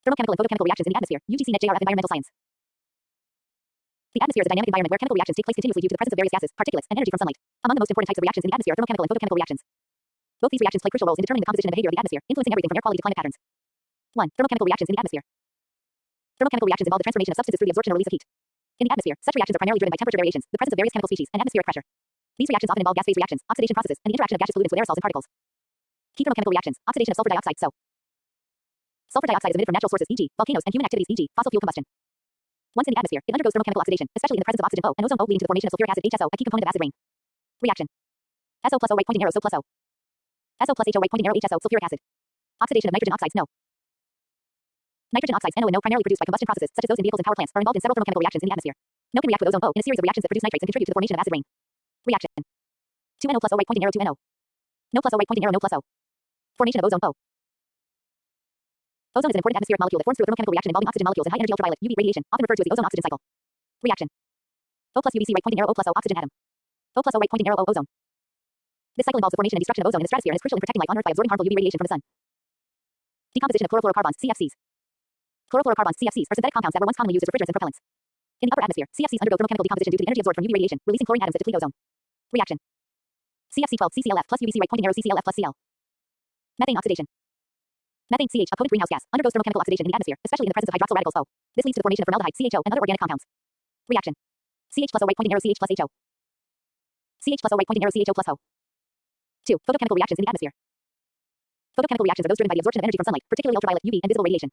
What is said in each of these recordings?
Thermochemical and photochemical reactions in the atmosphere. UGC Net JRF Environmental Science. The atmosphere is a dynamic environment where chemical reactions take place continuously due to the presence of various gases, particulates, and energy from sunlight. Among the most important types of reactions in the atmosphere are thermochemical and photochemical reactions. Both these reactions play crucial roles in determining the composition and behavior of the atmosphere, influencing everything from air quality to climate patterns. 1. Thermochemical reactions in the atmosphere. Thermochemical reactions involve the transformation of substances through the absorption or release of heat. In the atmosphere, such reactions are primarily driven by temperature variations, the presence of various chemical species, and atmospheric pressure. These reactions often involve gas phase reactions, oxidation processes, and the interaction of gaseous pollutants with aerosols and particles. Key thermochemical reactions: oxidation of sulfur dioxide, SO. Sulfur dioxide is emitted from natural sources, e.g., volcanoes, and human activities, e.g., fossil fuel combustion. Once in the atmosphere, it undergoes thermochemical oxidation, especially in the presence of oxygen O and ozone O, leading to the formation of sulfuric acid, HSO, a key component of acid rain. Reaction: SO plus O right pointing arrow SO plus O. SO plus HO right pointing arrow HSO, sulfuric acid. Oxidation of nitrogen oxides, NO. Nitrogen oxides, NO and NO, primarily produced by combustion processes such as those in vehicles and power plants, are involved in several thermochemical reactions in the atmosphere. NO can react with ozone O in a series of reactions that produce nitrates and contribute to the formation of acid rain. Reaction: 2NO plus O right pointing arrow 2NO. NO plus O right pointing arrow NO plus O. Formation of ozone O. Ozone is an important atmospheric molecule that forms through a thermochemical reaction involving oxygen molecules and high-energy ultraviolet UV radiation, often referred to as the ozone-oxygen cycle. Reaction: O plus UVC right pointing arrow O plus O, oxygen atom. O plus O right pointing arrow O, ozone. This cycle involves the formation and destruction of ozone in the stratosphere and is crucial in protecting life on Earth by absorbing harmful UV radiation from the sun. Decomposition of chlorofluorocarbons, CFCs. Chlorofluorocarbons, CFCs, are synthetic compounds that were once commonly used as refrigerants and propellants. In the upper atmosphere, CFCs undergo thermochemical decomposition due to the energy absorbed from UV radiation, releasing chlorine atoms to deplete ozone. Reaction: CFC12 CClF plus UVC right pointing arrow CClF plus Cl. Methane oxidation. Methane, CH, a potent greenhouse gas, undergoes thermochemical oxidation in the atmosphere, especially in the presence of hydroxyl radicals O. This leads to the formation of formaldehyde, CHO, and other organic compounds. Reaction: CH plus O right pointing arrow CH plus HO. CH plus O right pointing arrow CHO plus O. 2. Photochemical reactions in the atmosphere. Photochemical reactions are those driven by the absorption of energy from sunlight, particularly ultraviolet UV and visible radiation.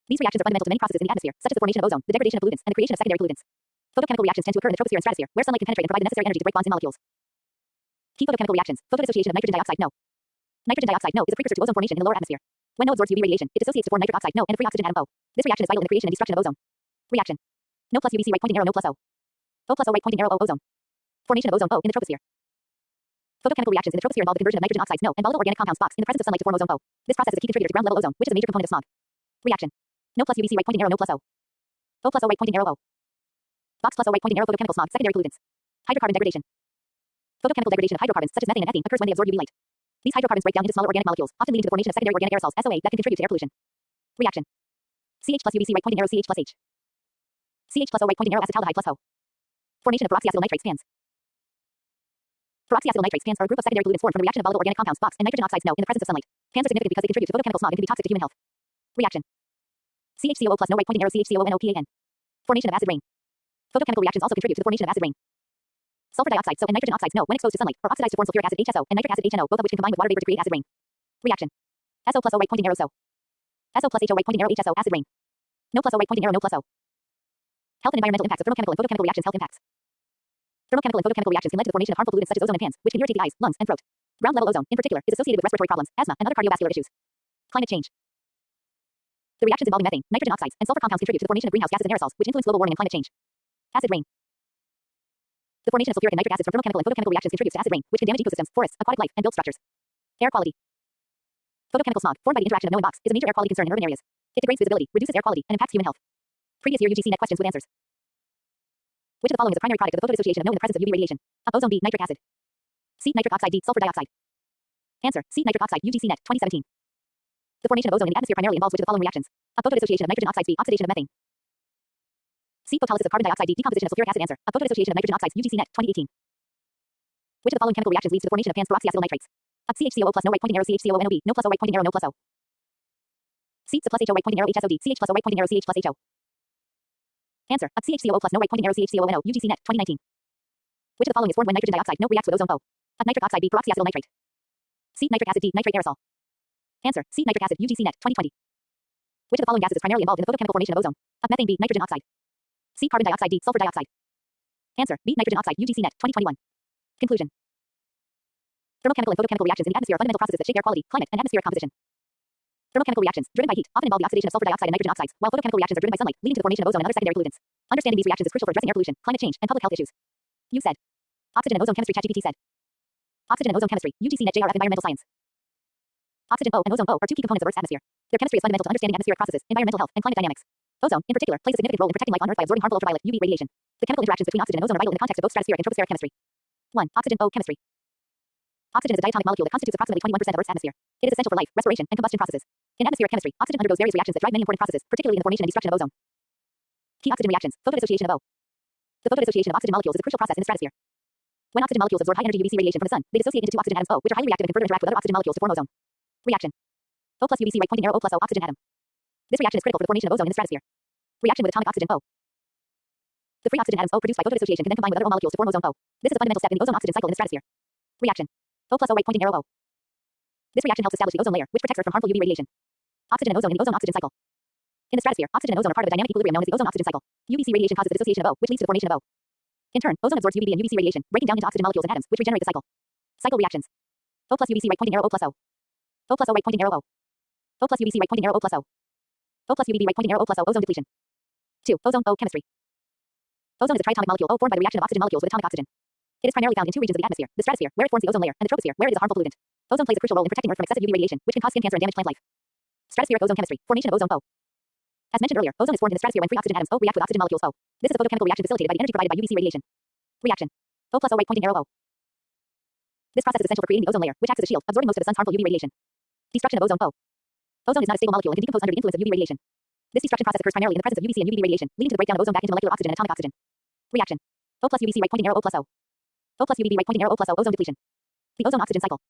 These reactions are fundamental to many processes in the atmosphere, such as the formation of ozone, the degradation of pollutants, and the creation of secondary pollutants. Photochemical reactions tend to occur in the troposphere and stratosphere, where sunlight can penetrate and provide the necessary energy to break bonds in molecules. Key photochemical reactions: photodissociation of nitrogen dioxide, NO. Nitrogen dioxide, NO, is a precursor to ozone formation in the lower atmosphere. When NO absorbs UV radiation, it dissociates to form nitric oxide, NO, and a free oxygen atom O. This reaction is vital in the creation and destruction of ozone. Reaction: NO plus UVC right pointing arrow NO plus O. O plus O right pointing arrow O, ozone. Formation of ozone O in the troposphere. Photochemical reactions in the troposphere involve the conversion of nitrogen oxides, NO, and volatile organic compounds, BOX, in the presence of sunlight to form ozone O. This process is a key contributor to ground level ozone, which is a major component of smog. Reaction: NO plus UVC right pointing arrow NO plus O. O plus O right pointing arrow O. BOX plus O right pointing arrow photochemical smog, secondary pollutants. Hydrocarbon degradation. Photochemical degradation of hydrocarbons such as methane and ethene occurs when they absorb UV light. These hydrocarbons break down into smaller organic molecules, often leading to the formation of secondary organic aerosols, SOA, that can contribute to air pollution. Reaction: CH plus UVC right pointing arrow CH plus H. CH plus O right pointing arrow acetaldehyde plus O. Formation of peroxyacetyl nitrates, PANS. Peroxyacetyl nitrates, PANS, are a group of secondary pollutants formed from the reaction of volatile organic compounds, BOX, and nitrogen oxides, NO, in the presence of sunlight. PANS are significant because they contribute to photochemical smog and can be toxic to human health. Reaction: CHCOO plus NO right pointing arrow CHCONO-PAN. Formation of acid rain. Photochemical reactions also contribute to the formation of acid rain. Sulfur dioxide, SO, and nitrogen oxides, NO, when exposed to sunlight, are oxidized to form sulfuric acid, HSO, and nitric acid, HNO, both of which can combine with water vapor to create acid rain. Reaction: SO plus O right pointing arrow SO. SO plus HO right pointing arrow HSO, acid rain. NO plus O right pointing arrow NO plus O. Health and environmental impacts of thermochemical and photochemical reactions. Health impacts. Thermochemical and photochemical reactions can lead to the formation of harmful pollutants such as ozone and PANS, which can irritate the eyes, lungs, and throat. Ground level ozone, in particular, is associated with respiratory problems, asthma, and other cardiovascular issues. Climate change. The reactions involving methane, nitrogen oxides, and sulfur compounds contribute to the formation of greenhouse gases and aerosols, which influence global warming and climate change. Acid rain. The formation of sulfuric and nitric acids from thermochemical and photochemical reactions contributes to acid rain, which can damage ecosystems, forests, aquatic life, and built structures. Air quality. Photochemical smog, formed by the interaction of NO and BOX, is a major air quality concern in urban areas. It degrades visibility, reduces air quality, and impacts human health. Previous year UGC Net questions with answers. Which of the following is a primary product of the photodissociation of NO in the presence of UV radiation? A. Ozone. B. Nitric acid. C. Nitric oxide. D. Sulfur dioxide. Answer: C. Nitric oxide. UGC Net 2017. The formation of ozone in the atmosphere primarily involves which of the following reactions? A. Photodissociation of nitrogen oxides. B. Oxidation of methane. C. Photolysis of carbon dioxide. D. Decomposition of sulfuric acid. Answer: A. Photodissociation of nitrogen oxides. UGC Net 2018. Which of the following chemical reactions leads to the formation of PANS, peroxyacetyl nitrates? A. CHCOO plus NO right pointing arrow CHCONO. B. NO plus O right pointing arrow NO plus O. C. plus HO right pointing arrow HSOD. CH plus O right pointing arrow CH plus HO. Answer: A. CHCOO plus NO right pointing arrow CHCONO. UGC Net 2019. Which of the following is formed when nitrogen dioxide NO reacts with ozone O? A. Nitric oxide. B. Peroxyacetyl nitrate. C. Nitric acid. D. Nitrate aerosol. Answer: C. Nitric acid. UGC Net 2020. Which of the following gases is primarily involved in the photochemical formation of ozone? A. Methane. B. Nitrogen oxide. C. Carbon dioxide. D. Sulfur dioxide. Answer: B. Nitrogen oxide. UGC Net 2021. Conclusion. Thermochemical and photochemical reactions in the atmosphere are fundamental processes that shape air quality, climate, and atmospheric composition. Thermochemical reactions, driven by heat, often involve the oxidation of sulfur dioxide and nitrogen oxides, while photochemical reactions are driven by sunlight, leading to the formation of ozone and other secondary pollutants. Understanding these reactions is crucial for addressing air pollution, climate change, and public health issues. You said. Oxygen and ozone chemistry. ChatGPT said. Oxygen and ozone chemistry. UGC Net JRF Environmental Science. Oxygen O and ozone O are two key components of Earth's atmosphere. Their chemistry is fundamental to understanding atmospheric processes, environmental health, and climate dynamics. Ozone, in particular, plays a significant role in protecting life on Earth by absorbing harmful ultraviolet UV radiation. The chemical interactions between oxygen and ozone are vital in the context of both stratospheric and tropospheric chemistry. 1. Oxygen O chemistry. Oxygen is a diatomic molecule that constitutes approximately 21% of Earth's atmosphere. It is essential for life, respiration, and combustion processes. In atmospheric chemistry, oxygen undergoes various reactions that drive many important processes, particularly in the formation and destruction of ozone. Key oxygen reactions. Photodissociation of O. The photodissociation of oxygen molecules is a crucial process in the stratosphere. When oxygen molecules absorb high-energy UVC radiation from the sun, they dissociate into two oxygen atoms O, which are highly reactive and can further interact with other oxygen molecules to form ozone. Reaction. O plus UVC right pointing arrow O plus O oxygen atom. This reaction is critical for the formation of ozone in the stratosphere. Reaction with atomic oxygen O. The free oxygen atoms O produced by photodissociation can then combine with other O molecules to form ozone O. This is a fundamental step in the ozone-oxygen cycle in the stratosphere. Reaction. O plus O right pointing arrow O. This reaction helps establish the ozone layer, which protects Earth from harmful UV radiation. Oxygen and ozone in the ozone-oxygen cycle. In the stratosphere, oxygen and ozone are part of a dynamic equilibrium known as the ozone-oxygen cycle. UVC radiation causes the dissociation of O, which leads to the formation of O. In turn, ozone absorbs UVB and UVC radiation, breaking down into oxygen molecules and atoms, which regenerate the cycle. Cycle reactions. O plus UVC right pointing arrow O plus O. O plus O right pointing arrow O. O plus UVC right pointing arrow O plus O. O plus UVB right pointing arrow O plus O ozone depletion. 2. Ozone O chemistry. Ozone is a triatomic molecule O formed by the reaction of oxygen molecules with atomic oxygen. It is primarily found in two regions of the atmosphere, the stratosphere, where it forms the ozone layer, and the troposphere, where it is a harmful pollutant. Ozone plays a crucial role in protecting Earth from excessive UV radiation, which can cause skin cancer and damage plant life. Stratospheric ozone chemistry. Formation of ozone O. As mentioned earlier, ozone is formed in the stratosphere when free oxygen atoms O react with oxygen molecules O. This is a photochemical reaction facilitated by the energy provided by UVC radiation. Reaction. O plus O right pointing arrow O. This process is essential for creating the ozone layer, which acts as a shield, absorbing most of the sun's harmful UV radiation. Destruction of ozone O. Ozone is not a stable molecule and can decompose under the influence of UV radiation. This destruction process occurs primarily in the presence of UVC and UVB radiation, leading to the breakdown of ozone back into molecular oxygen and atomic oxygen. Reaction. O plus UVC right pointing arrow O plus O. O plus UVB right pointing arrow O plus O ozone depletion. The ozone-oxygen cycle.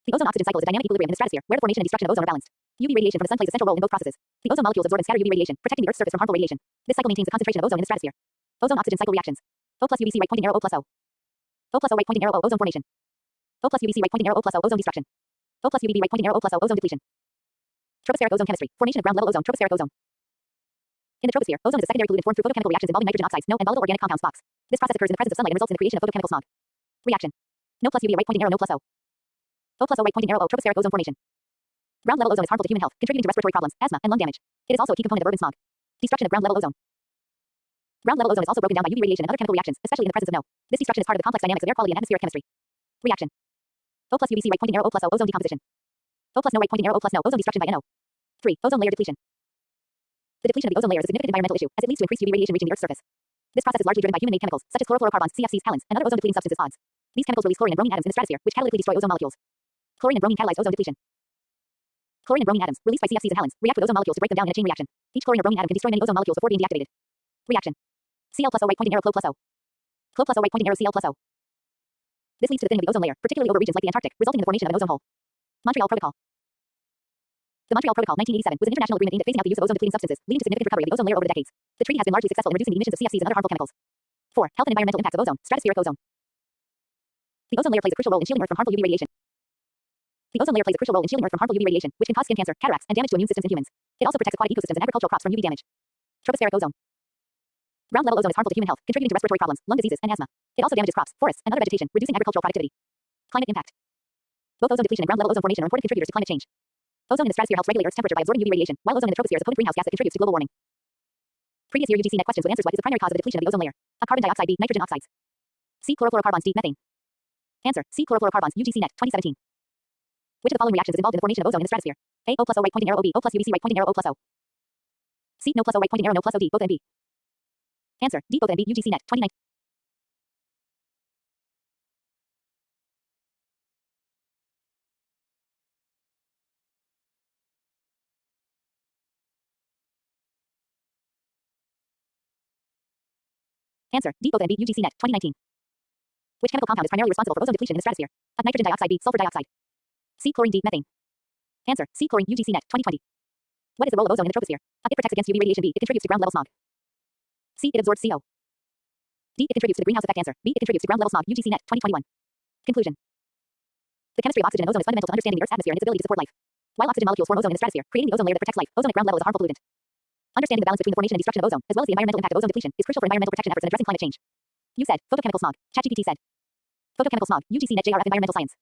The ozone-oxygen cycle is a dynamic equilibrium in the stratosphere, where the formation and destruction of ozone are balanced. UV radiation from the sun plays a central role in both processes. The ozone molecules absorb and scatter UV radiation, protecting the Earth's surface from harmful radiation. This cycle maintains the concentration of ozone in the stratosphere. Ozone-oxygen cycle reactions. O plus UVC right pointing arrow O plus O. O plus O right pointing arrow O ozone formation. O plus UVC right pointing arrow O plus O ozone destruction. O plus UVB right pointing arrow O plus O ozone depletion. Tropospheric ozone chemistry. Formation of ground-level ozone. Tropospheric ozone. In the troposphere, ozone is a secondary pollutant formed through photochemical reactions involving nitrogen oxides, NO, and volatile organic compounds, SPOX. This process occurs in the presence of sunlight and results in the creation of photochemical smog. Reaction. No plus UV right pointing arrow no plus O. O plus O right pointing arrow O tropospheric ozone formation. Ground-level ozone is harmful to human health, contributing to respiratory problems, asthma, and lung damage. It is also a key component of urban smog. Destruction of ground-level ozone. Ground-level ozone is also broken down by UV radiation and other chemical reactions, especially in the presence of NO. This destruction is part of the complex dynamics of air quality and atmospheric chemistry. Reaction. O plus UVC right pointing arrow O plus O ozone decomposition. O plus No right pointing arrow O plus No ozone destruction by NO. 3. Ozone layer depletion. The depletion of the ozone layer is a significant environmental issue, as it leads to increased UV radiation reaching the Earth's surface. This process is largely driven by human-made chemicals, such as chlorofluorocarbons, CFCs, halons, and other ozone-depleting substances, ODs. These chemicals release chlorine and bromine atoms in the stratosphere, which catalytically destroy ozone molecules. Chlorine and bromine catalyze ozone depletion. Chlorine and bromine atoms, released by CFCs and halons, react with ozone molecules to break them down in a chain reaction. Each chlorine or bromine atom can destroy many ozone molecules before being deactivated. Reaction. Cl plus O right pointing arrow Cl plus O. Cl plus O right pointing arrow Cl plus O. This leads to the thinning of the ozone layer, particularly over regions like the Antarctic, resulting in the formation of an ozone hole. Montreal Protocol. The Montreal Protocol 1987 was an international agreement aimed at phasing out the use of ozone-depleting substances, leading to significant recovery of the ozone layer over the decades. The treaty has been largely successful in reducing the emissions of CFCs and other harmful chemicals. 4. Health and environmental impacts of ozone. Stratospheric ozone. The ozone layer plays a crucial role in shielding Earth from harmful UV radiation. The ozone layer plays a crucial role in shielding Earth from harmful UV radiation, which can cause skin cancer, cataracts, and damage to immune systems in humans. It also protects aquatic ecosystems and agricultural crops from UV damage. Tropospheric ozone. Ground-level ozone is harmful to human health, contributing to respiratory problems, lung diseases, and asthma. It also damages crops, forests, and other vegetation, reducing agricultural productivity. Climate impact. Both ozone depletion and ground-level ozone formation are important contributors to climate change. Ozone in the stratosphere helps regulate Earth's temperature by absorbing UV radiation, while ozone in the troposphere is a potent greenhouse gas that contributes to global warming. Previous year UGC net questions with answers. What is the primary cause of the depletion of the ozone layer? A. Carbon dioxide. B. Nitrogen oxides. C. Chlorofluorocarbons. D. Methane. Answer. C. Chlorofluorocarbons. UGC net 2017. Which of the following reactions is involved in the formation of ozone in the stratosphere? A. O plus O right pointing arrow O. B. O plus UVC right pointing arrow O plus O. C. No plus O right pointing arrow no plus O. D. Both and B. Answer. D. Both and B. UGC net 2019. Answer. D. Both and B. UGC net 2019. Which chemical compound is primarily responsible for ozone depletion in the stratosphere? A. Nitrogen dioxide. B. Sulfur dioxide. C. Chlorine. D. Methane. Answer. C. Chlorine. UGC net 2020. What is the role of ozone in the troposphere? A. It protects against UV radiation. B. It contributes to ground level smog. C. It absorbs CO. D. It contributes to the greenhouse effect. Answer. B. It contributes to ground level smog. UGC net 2021. Conclusion. The chemistry of oxygen and ozone is fundamental to understanding the Earth's atmosphere and its ability to support life. While oxygen molecules form ozone in the stratosphere, creating the ozone layer that protects life, ozone at ground level is a harmful pollutant. Understanding the balance between the formation and destruction of ozone, as well as the environmental impact of ozone depletion, is crucial for environmental protection efforts and addressing climate change. You said. Photochemical smog. ChatGPT said. Photochemical smog. UGC net JRF Environmental Science.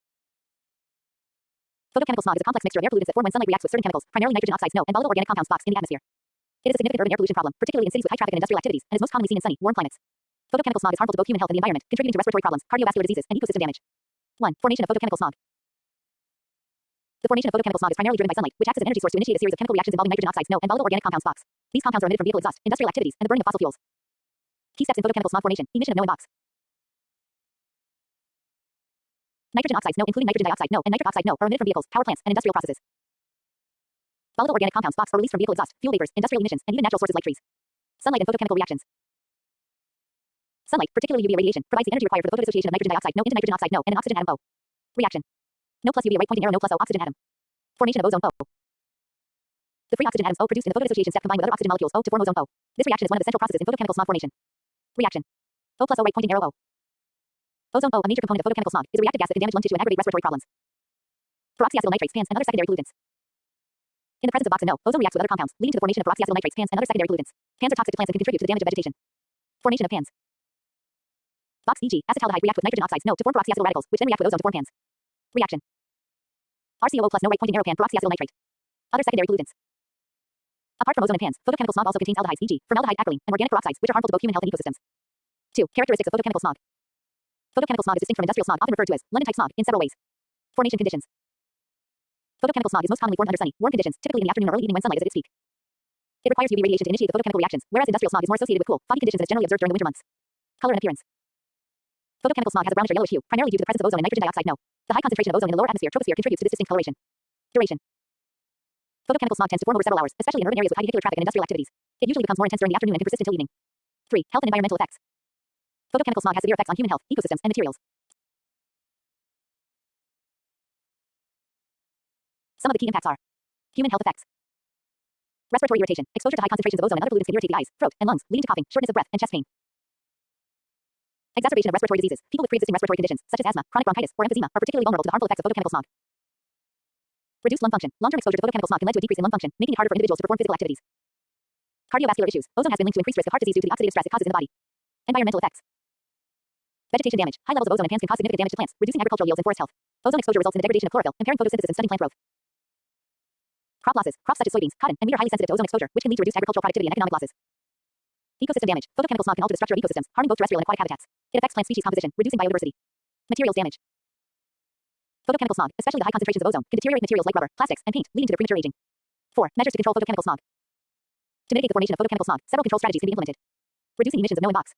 Photochemical smog is a complex mixture of air pollutants that form when sunlight reacts with certain chemicals, primarily nitrogen oxides, NO, and volatile organic compounds, SPOX, in the atmosphere. It is a significant urban air pollution problem, particularly in cities with high traffic and industrial activities, and is most commonly seen in sunny, warm climates. Photochemical smog is harmful to both human health and the environment, contributing to respiratory problems, cardiovascular diseases, and ecosystem damage. 1. Formation of photochemical smog. The formation of photochemical smog is primarily driven by sunlight, which acts as an energy source to initiate a series of chemical reactions involving nitrogen oxides, NO, and volatile organic compounds, SPOX. These compounds are emitted from vehicle exhaust, industrial activities, and the burning of fossil fuels. Key steps in photochemical smog formation: emission of NO and SPOX. Nitrogen oxides, NO, including nitrogen dioxide, NO, and nitric oxide, NO, are emitted from vehicles, power plants, and industrial processes. Volatile organic compounds, box, or released from vehicle exhaust, fuel vapors, industrial emissions, and even natural sources like trees. Sunlight and photochemical reactions. Sunlight, particularly UV radiation, provides the energy required for the photodissociation of nitrogen dioxide, no, into nitrogen oxide, no, and an oxygen atom, O. Reaction. No plus UV, a right pointing arrow, no plus O, oxygen atom. Formation of ozone, O. The free oxygen atoms, O, produced in the photodissociation step combine with other oxygen molecules, O, to form ozone, O. This reaction is one of the central processes in photochemical smog formation. Reaction. O plus O, right pointing arrow, O. Ozone, O, a major component of photochemical smog, is a reactive gas that can damage lung tissue and aggravate respiratory problems. Peroxyacetyl nitrates, PANS, and other secondary pollutants. In the presence of box and no, ozone reacts with other compounds, leading to the formation of peroxyacetyl nitrates, PANS, and other secondary pollutants. PANS are toxic to plants and can contribute to the damage of vegetation. Formation of PANS. Box e.g. acetaldehyde react with nitrogen oxides, no, to form peroxyacetyl radicals, which then react with ozone to form PANS. Reaction. RCOO plus no right pointing arrow pan peroxyacetyl nitrate. Other secondary pollutants. Apart from ozone and PANS, photochemical smog also contains aldehydes, e.g., formaldehyde, acrolein, and organic peroxides, which are harmful to both human health and ecosystems. 2. Characteristics of photochemical smog. Photochemical smog is distinct from industrial smog, often referred to as London-type smog, in several ways. Formation conditions. Photochemical smog is most commonly formed under sunny, warm conditions, typically in the afternoon or early evening when sunlight is at its peak. It requires UV radiation to initiate the photochemical reactions, whereas industrial smog is more associated with cool, foggy conditions and is generally observed during the winter months. Color and appearance. Photochemical smog has a brownish or yellowish hue, primarily due to the presence of ozone and nitrogen dioxide, no. The high concentration of ozone in the lower atmosphere, troposphere, contributes to this distinct coloration. Duration. Photochemical smog tends to form over several hours, especially in urban areas with high vehicular traffic and industrial activities. It usually becomes more intense during the afternoon and can persist until evening. 3. Health and environmental effects. Photochemical smog has severe effects on human health, ecosystems, and materials. Some of the key impacts are human health effects. Respiratory irritation. Exposure to high concentrations of ozone and other pollutants can irritate the eyes, throat, and lungs, leading to coughing, shortness of breath, and chest pain. Exacerbation of respiratory diseases. People with pre-existing respiratory conditions, such as asthma, chronic bronchitis, or emphysema, are particularly vulnerable to the harmful effects of photochemical smog. Reduced lung function. Long-term exposure to photochemical smog can lead to a decrease in lung function, making it harder for individuals to perform physical activities. Cardiovascular issues. Ozone has been linked to increased risk of heart disease due to the oxidative stress it causes in the body. Environmental effects. Vegetation damage. High levels of ozone and PANS can cause significant damage to plants, reducing agricultural yields and forest health. Ozone exposure results in the degradation of chlorophyll, impairing photosynthesis and stunting plant growth. Crop losses. Crops such as soybeans, cotton, and wheat are highly sensitive to ozone exposure, which can lead to reduced agricultural productivity and economic losses. Ecosystem damage. Photochemical smog can alter the structure of ecosystems, harming both terrestrial and aquatic habitats. It affects plant species composition, reducing biodiversity. Materials damage. Photochemical smog, especially the high concentrations of ozone, can deteriorate materials like rubber, plastics, and paint, leading to their premature aging. 4. Measures to control photochemical smog. To mitigate the formation of photochemical smog, several control strategies can be implemented. Reducing emissions of no box.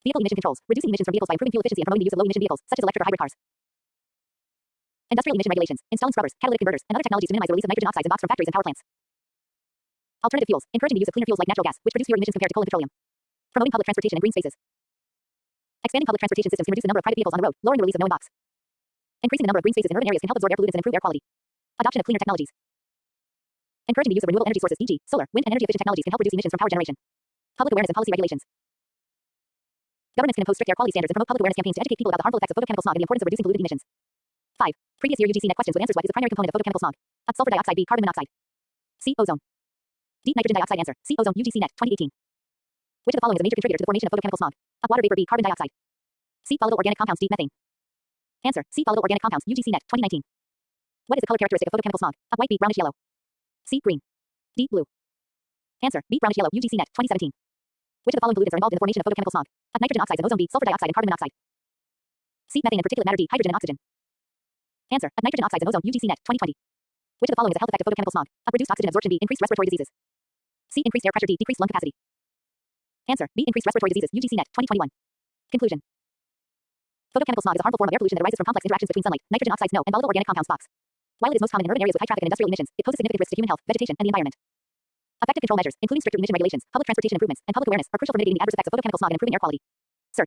Vehicle emission controls. Reducing emissions from vehicles by improving fuel efficiency and promoting the use of low-emission vehicles, such as electric or hybrid cars. Industrial emission regulations. Installing scrubbers, catalytic converters, and other technologies to minimize the release of nitrogen oxides in box from factories and power plants. Alternative fuels. Encouraging the use of cleaner fuels like natural gas, which produce fewer emissions compared to coal and petroleum. Promoting public transportation and green spaces. Expanding public transportation systems can reduce the number of private vehicles on the road, lowering the release of no box. Increasing the number of green spaces in urban areas can help absorb air pollutants and improve air quality. Adoption of cleaner technologies. Encouraging the use of renewable energy sources, e.g., solar, wind, and energy-efficient technologies can help reduce emissions from power generation. Public awareness and policy regulations. Governments can impose strict air quality standards and promote public awareness campaigns to educate people about the harmful effects of photochemical smog and the importance of reducing polluted emissions. 5. Previous year UGC net questions with answers. What is the primary component of photochemical smog? A. Sulfur dioxide. B. Carbon monoxide. C. Ozone. D. Nitrogen dioxide. Answer. C. Ozone. UGC net 2018. Which of the following is a major contributor to the formation of photochemical smog? A. Water vapor. B. Carbon dioxide. C. Volatile organic compounds. D. Methane. Answer. C. Volatile organic compounds. UGC net 2019. What is the color characteristic of photochemical smog? A. White. B. Brownish yellow. C. Green. D. Blue. Answer. B. Brownish yellow. UGC net 2017. Which of the following pollutants are involved in the formation of photochemical smog? A. Nitrogen oxides and ozone. B. Sulfur dioxide and carbon monoxide. C. Methane and particulate matter. D. Hydrogen and oxygen. Answer. A. Nitrogen oxides and ozone. UGC net 2020. Which of the following is a health effect of photochemical smog? A. Reduced oxygen absorption. B. Increased respiratory diseases. C. Increased air pressure. D. Decreased lung capacity. Answer. B. Increased respiratory diseases. UGC net 2021. Conclusion. Photochemical smog is a harmful form of air pollution that arises from complex interactions between sunlight, nitrogen oxides, no, and volatile organic compounds, box. While it is most common in urban areas with high traffic and industrial emissions, it poses significant risks to human health, vegetation, and the environment. Effective control measures, including stricter emission regulations, public transportation improvements, and public awareness, are crucial for mitigating the adverse effects of photochemical smog and improving air quality. Sir.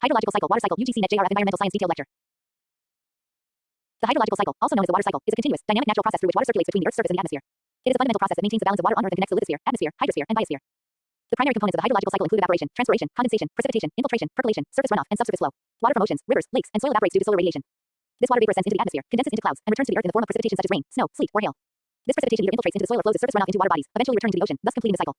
Hydrological cycle, water cycle, UGC net JRF environmental science detailed lecture. The hydrological cycle, also known as the water cycle, is a continuous, dynamic natural process through which water circulates between the Earth's surface and the atmosphere. It is a fundamental process that maintains the balance of water on Earth and connects the lithosphere, atmosphere, hydrosphere, and biosphere. The primary components of the hydrological cycle include evaporation, transpiration, condensation, precipitation, infiltration, percolation, surface runoff, and subsurface flow. Water from oceans, rivers, lakes, and soil evaporates due to solar radiation. This water vapor ascends into the atmosphere, condenses into clouds, and returns to the Earth in the form of precipitation such as rain, snow, sleet, or hail. This precipitation either infiltrates into the soil or flows as surface runoff into water bodies, eventually returning to the ocean, thus completing the cycle.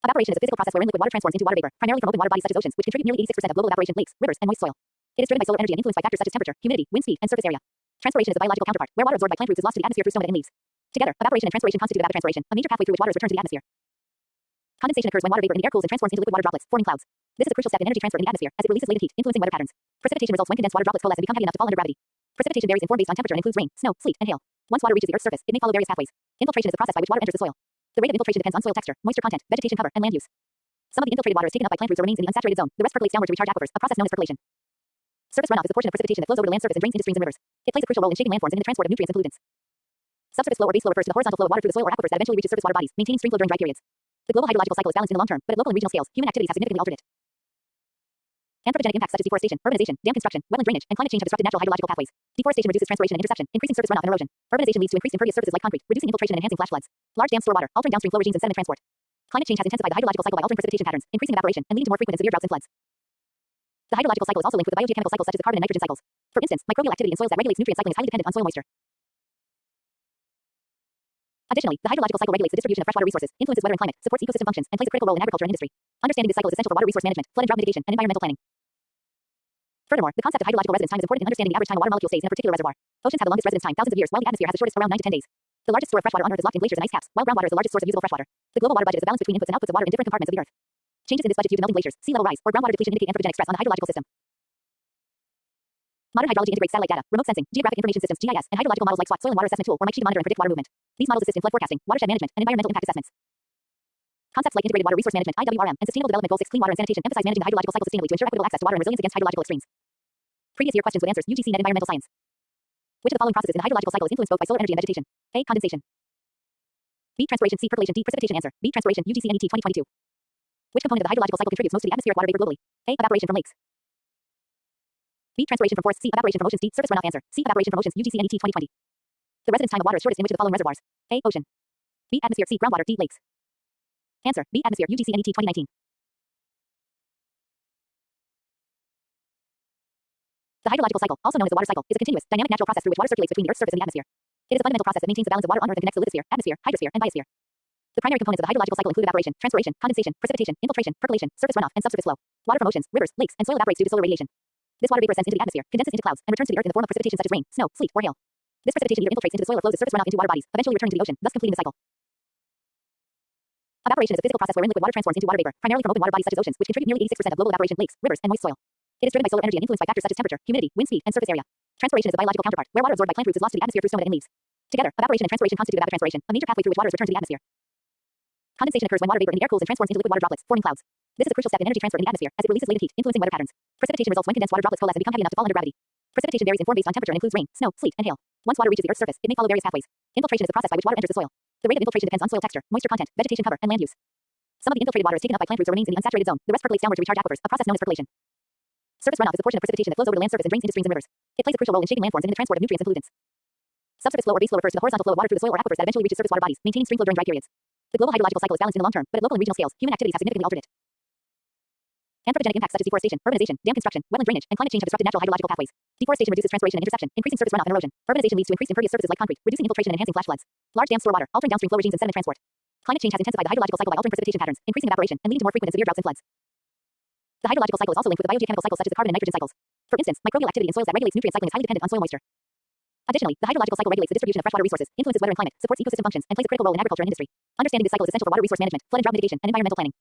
Evaporation is a physical process wherein liquid water transforms into water vapor, primarily from open water bodies such as oceans, which contribute nearly 86% of global evaporation, lakes, rivers, and moist soil. It is driven by solar energy and influenced by factors such as temperature, humidity, wind speed, and surface area. Transpiration is the biological counterpart, where water absorbed by plant roots is lost to the atmosphere through stomata and leaves. Together, evaporation and transpiration constitute evapotranspiration, a major pathway through which water is returned to the atmosphere. Condensation occurs when water vapor in the air cools and transforms into liquid water droplets, forming clouds. This is a crucial step in energy transfer in the atmosphere, as it releases latent heat, influencing weather patterns. Precipitation results when condensed water droplets coalesce and become heavy enough to fall under gravity. Precipitation varies in form based on temperature and includes rain, snow, sleet, and hail. Once water reaches the Earth's surface, it may follow various pathways. Infiltration is the process by which water enters the soil. The rate of infiltration depends on soil texture, moisture content, vegetation cover, and land use. Some of the infiltrated water is taken up by plant roots or remains in the unsaturated zone. The rest percolates downward to recharge aquifers, a process known as percolation. Surface runoff is the portion of precipitation that flows over the land surface and drains into streams and rivers. It plays a crucial role in shaping landforms and in the transport of nutrients and pollutants. Subsurface flow or base flow refers to the horizontal flow of water through the soil or aquifers that eventually reaches surface water bodies, maintaining stream flow during dry periods. The global hydrological cycle is balanced in the long term, but at local and regional scales, human activities have significantly altered it. Anthropogenic impacts such as deforestation, urbanization, dam construction, wetland drainage, and climate change have disrupted natural hydrological pathways. Deforestation reduces transpiration and interception, increasing surface runoff and erosion. Urbanization leads to increased impervious surfaces like concrete, reducing infiltration and enhancing flash floods. Large dams store water, altering downstream flow regimes and sediment transport. Climate change has intensified the hydrological cycle by altering precipitation patterns, increasing evaporation, and leading to more frequent and severe droughts and floods. The hydrological cycle is also linked with the biogeochemical cycles such as the carbon and nitrogen cycles. For instance, microbial activity in soils that regulates nutrient cycling is highly dependent on soil moisture. Additionally, the hydrological cycle regulates the distribution of freshwater resources, influences weather and climate, supports ecosystem functions, and plays a critical role in agriculture and industry. Understanding this cycle is essential for water resource management, flood and drought mitigation, and environmental planning. Furthermore, the concept of hydrological residence time is important in understanding the average time a water molecule stays in a particular reservoir. Oceans have the longest residence time, thousands of years, while the atmosphere has the shortest, around 9 to 10 days. The largest store of freshwater on Earth is locked in glaciers and ice caps, while groundwater is the largest source of usable freshwater. The global water budget is a balance between inputs and outputs of water in different compartments of the Earth. Changes in this budget due to melting glaciers, sea level rise, or groundwater depletion indicate anthropogenic stress on the hydrological system. Modern hydrology integrates satellite data, remote sensing, geographic information systems (GIS), and hydrological models like SWOT soil and water assessment tool or MikeSheet to monitor and predict water movement. These models assist in flood forecasting, watershed management, and environmental impact assessments. Concepts like integrated water resource management (IWRM) and sustainable development goal 6 clean water and sanitation emphasize managing the hydrological cycle sustainably to ensure equitable access to water and resilience against hydrological extremes. Previous year questions with answers. UGC Net Environmental Science. Which of the following processes in the hydrological cycle is influenced both by solar energy and vegetation? A. Condensation. B. Transpiration. C. Percolation. D. Precipitation. Answer. B. Transpiration. UGC NET 2022. Which component of the hydrological cycle contributes most to the atmospheric water vapor globally? A. Evaporation from lakes. B. Transpiration from forests. C. Evaporation from oceans. D. Surface runoff. Answer. C. Evaporation from oceans. UGC NET 2020. The residence time of water is shortest in which of the following reservoirs? A. Ocean. B. Atmosphere. C. Groundwater. D. Lakes. Answer. B. Atmosphere. UGC NET 2019. The hydrological cycle, also known as the water cycle, is a continuous, dynamic natural process through which water circulates between the Earth's surface and the atmosphere. It is a fundamental process that maintains the balance of water on Earth and connects the lithosphere, atmosphere, hydrosphere, and biosphere. The primary components of the hydrological cycle include evaporation, transpiration, condensation, precipitation, infiltration, percolation, surface runoff, and subsurface flow. Water from oceans, rivers, lakes, and soil evaporates due to solar radiation. This water vapor ascends into the atmosphere, condenses into clouds, and returns to the Earth in the form of precipitation such as rain, snow, sleet, or hail. This precipitation either infiltrates into the soil or flows as surface runoff into water bodies, eventually returning to the ocean, thus completing the cycle. Evaporation is a physical process wherein liquid water transforms into water vapor, primarily from open water bodies such as oceans, which contribute nearly 86% of global evaporation, lakes, rivers, and moist soil. It is driven by solar energy and influenced by factors such as temperature, humidity, wind speed, and surface area. Transpiration is the biological counterpart, where water absorbed by plant roots is lost to the atmosphere through stomata and leaves. Together, evaporation and transpiration constitute evapotranspiration, a major pathway through which water is returned to the atmosphere. Condensation occurs when water vapor in the air cools and transforms into liquid water droplets, forming clouds. This is a crucial step in energy transfer in the atmosphere, as it releases latent heat, influencing weather patterns. Precipitation results when condensed water droplets coalesce and become heavy enough to fall under gravity. Precipitation varies in form based on temperature and includes rain, snow, sleet, and hail. Once water reaches the Earth's surface, it may follow various pathways. Infiltration is the process by which water enters the soil. The rate of infiltration depends on soil texture, moisture content, vegetation cover, and land use. Some of the infiltrated water is taken up by plant roots or remains in the unsaturated zone. The rest percolates downward to recharge aquifers, a process known as percolation. Surface runoff is the portion of precipitation that flows over the land surface and drains into streams and rivers. It plays a crucial role in shaping landforms and in the transport of nutrients and pollutants. Subsurface flow or base flow refers to the horizontal flow of water through the soil or aquifers that eventually reaches surface water bodies, maintaining stream flow during dry periods. The global hydrological cycle is balanced in the long term, but at local and regional scales, human activities have significantly altered it. Anthropogenic impacts such as deforestation, urbanization, dam construction, wetland drainage, and climate change have disrupted natural hydrological pathways. Deforestation reduces transpiration and interception, increasing surface runoff and erosion. Urbanization leads to increased impervious surfaces like concrete, reducing infiltration and enhancing flash floods. Large dams store water, altering downstream flow regimes and sediment transport. Climate change has intensified the hydrological cycle by altering precipitation patterns, increasing evaporation, and leading to more frequent and severe droughts and floods. The hydrological cycle is also linked with the biogeochemical cycles such as the carbon and nitrogen cycles. For instance, microbial activity in soils that regulates nutrient cycling is highly dependent on soil moisture. Additionally, the hydrological cycle regulates the distribution of freshwater resources, influences weather and climate, supports ecosystem functions, and plays a critical role in agriculture and industry. Understanding this cycle is essential for water resource management, flood and drought mitigation, and environmental planning.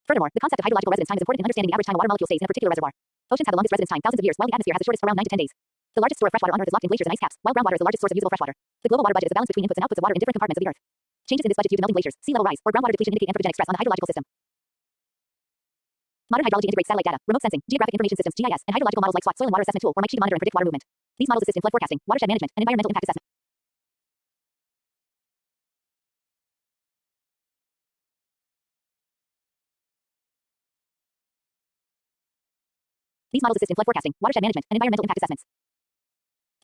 Furthermore, the concept of hydrological residence time is important in understanding the average time a water molecule stays in a particular reservoir. Oceans have the longest residence time, thousands of years, while the atmosphere has the shortest, around 9 to 10 days. The largest store of freshwater on Earth is locked in glaciers and ice caps, while groundwater is the largest source of usable freshwater. The global water budget is a balance between inputs and outputs of water in different compartments of the Earth. Changes in this budget due to melting glaciers, sea level rise, or groundwater depletion indicate anthropogenic stress on the hydrological system. Modern hydrology integrates satellite data, remote sensing, geographic information systems (GIS), and hydrological models like SWOT soil and water assessment tool or MikeSheet to monitor and predict water movement. These models assist in flood forecasting, watershed management, and environmental impact assessment. These models assist in flood forecasting, watershed management, and environmental impact assessments.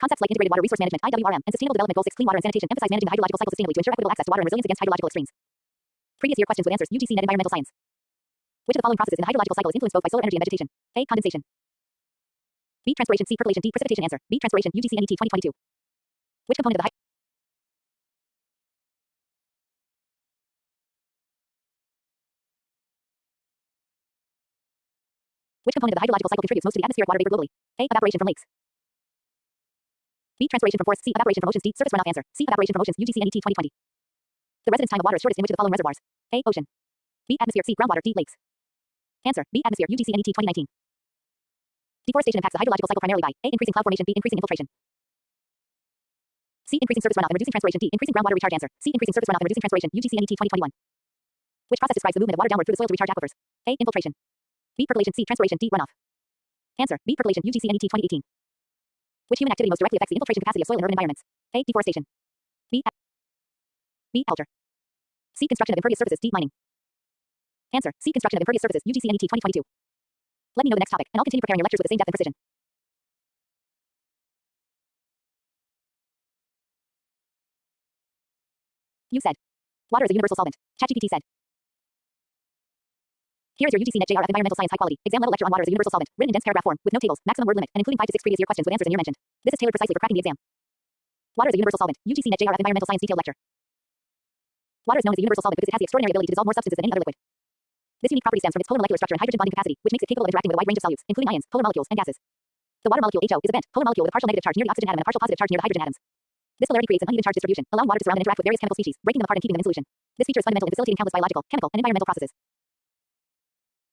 Concepts like integrated water resource management (IWRM) and sustainable development goal 6 clean water and sanitation emphasize managing the hydrological cycle sustainably to ensure equitable access to water and resilience against hydrological extremes. Previous year questions with answers. UGC Net Environmental Science. Which of the following processes in the hydrological cycle is influenced both by solar energy and vegetation? A. Condensation. B. Transpiration. C. Percolation. D. Precipitation. Answer. B. Transpiration. UGC NET 2022. Which component of the hydrological cycle contributes most to the atmospheric water vapor globally? A. Evaporation from lakes. B. Transpiration from forests. C. Evaporation from oceans. D. Surface runoff. Answer. C. Evaporation from oceans. UGC NET 2020. The residence time of water is shortest in which of the following reservoirs? A. Ocean. B. Atmosphere. C. Groundwater. D. Lakes. Answer. B. Atmosphere. UGC NET 2019. Deforestation impacts the hydrological cycle primarily by A. Increasing cloud formation. B. Increasing infiltration. C. Increasing surface runoff and reducing transpiration. D. Increasing groundwater recharge. Answer. C. Increasing surface runoff and reducing transpiration. UGC NET 2021. Which process describes the movement of water downward through the soil to recharge aquifers? A. Infiltration. B. Percolation. C. Transpiration. D. Runoff. Answer. B. Percolation. UGC NET 2018. Which human activity most directly affects the infiltration capacity of soil in urban environments? A. Deforestation. B. Agriculture. C. Construction of impervious surfaces. D. Mining. Answer. C. Construction of impervious surfaces. UGC NET 2022. Let me know the next topic, and I'll continue preparing your lectures with the same depth and precision. You said. Water is a universal solvent. ChatGPT said. Here is your UGC NET JRF Environmental Science High Quality Exam Level Lecture on Water as a Universal Solvent, written in dense paragraph form, with no tables, maximum word limit, and including 5 to 6 previous year questions with answers in year mentioned. This is tailored precisely for cracking the exam. Water is a universal solvent. UGC NET JRF Environmental Science Detailed Lecture. Water is known as a universal solvent because it has the extraordinary ability to dissolve more substances than any other liquid. This unique property stems from its polar molecular structure and hydrogen bonding capacity, which makes it capable of interacting with a wide range of solutes, including ions, polar molecules, and gases. The water molecule HO is a bent, polar molecule with a partial negative charge near the oxygen atom and a partial positive charge near the hydrogen atoms. This polarity creates an uneven charge distribution, allowing water to surround and interact with various chemical species, breaking them apart and keeping them in solution. This feature is fundamental in facilitating countless biological, chemical, and environmental processes.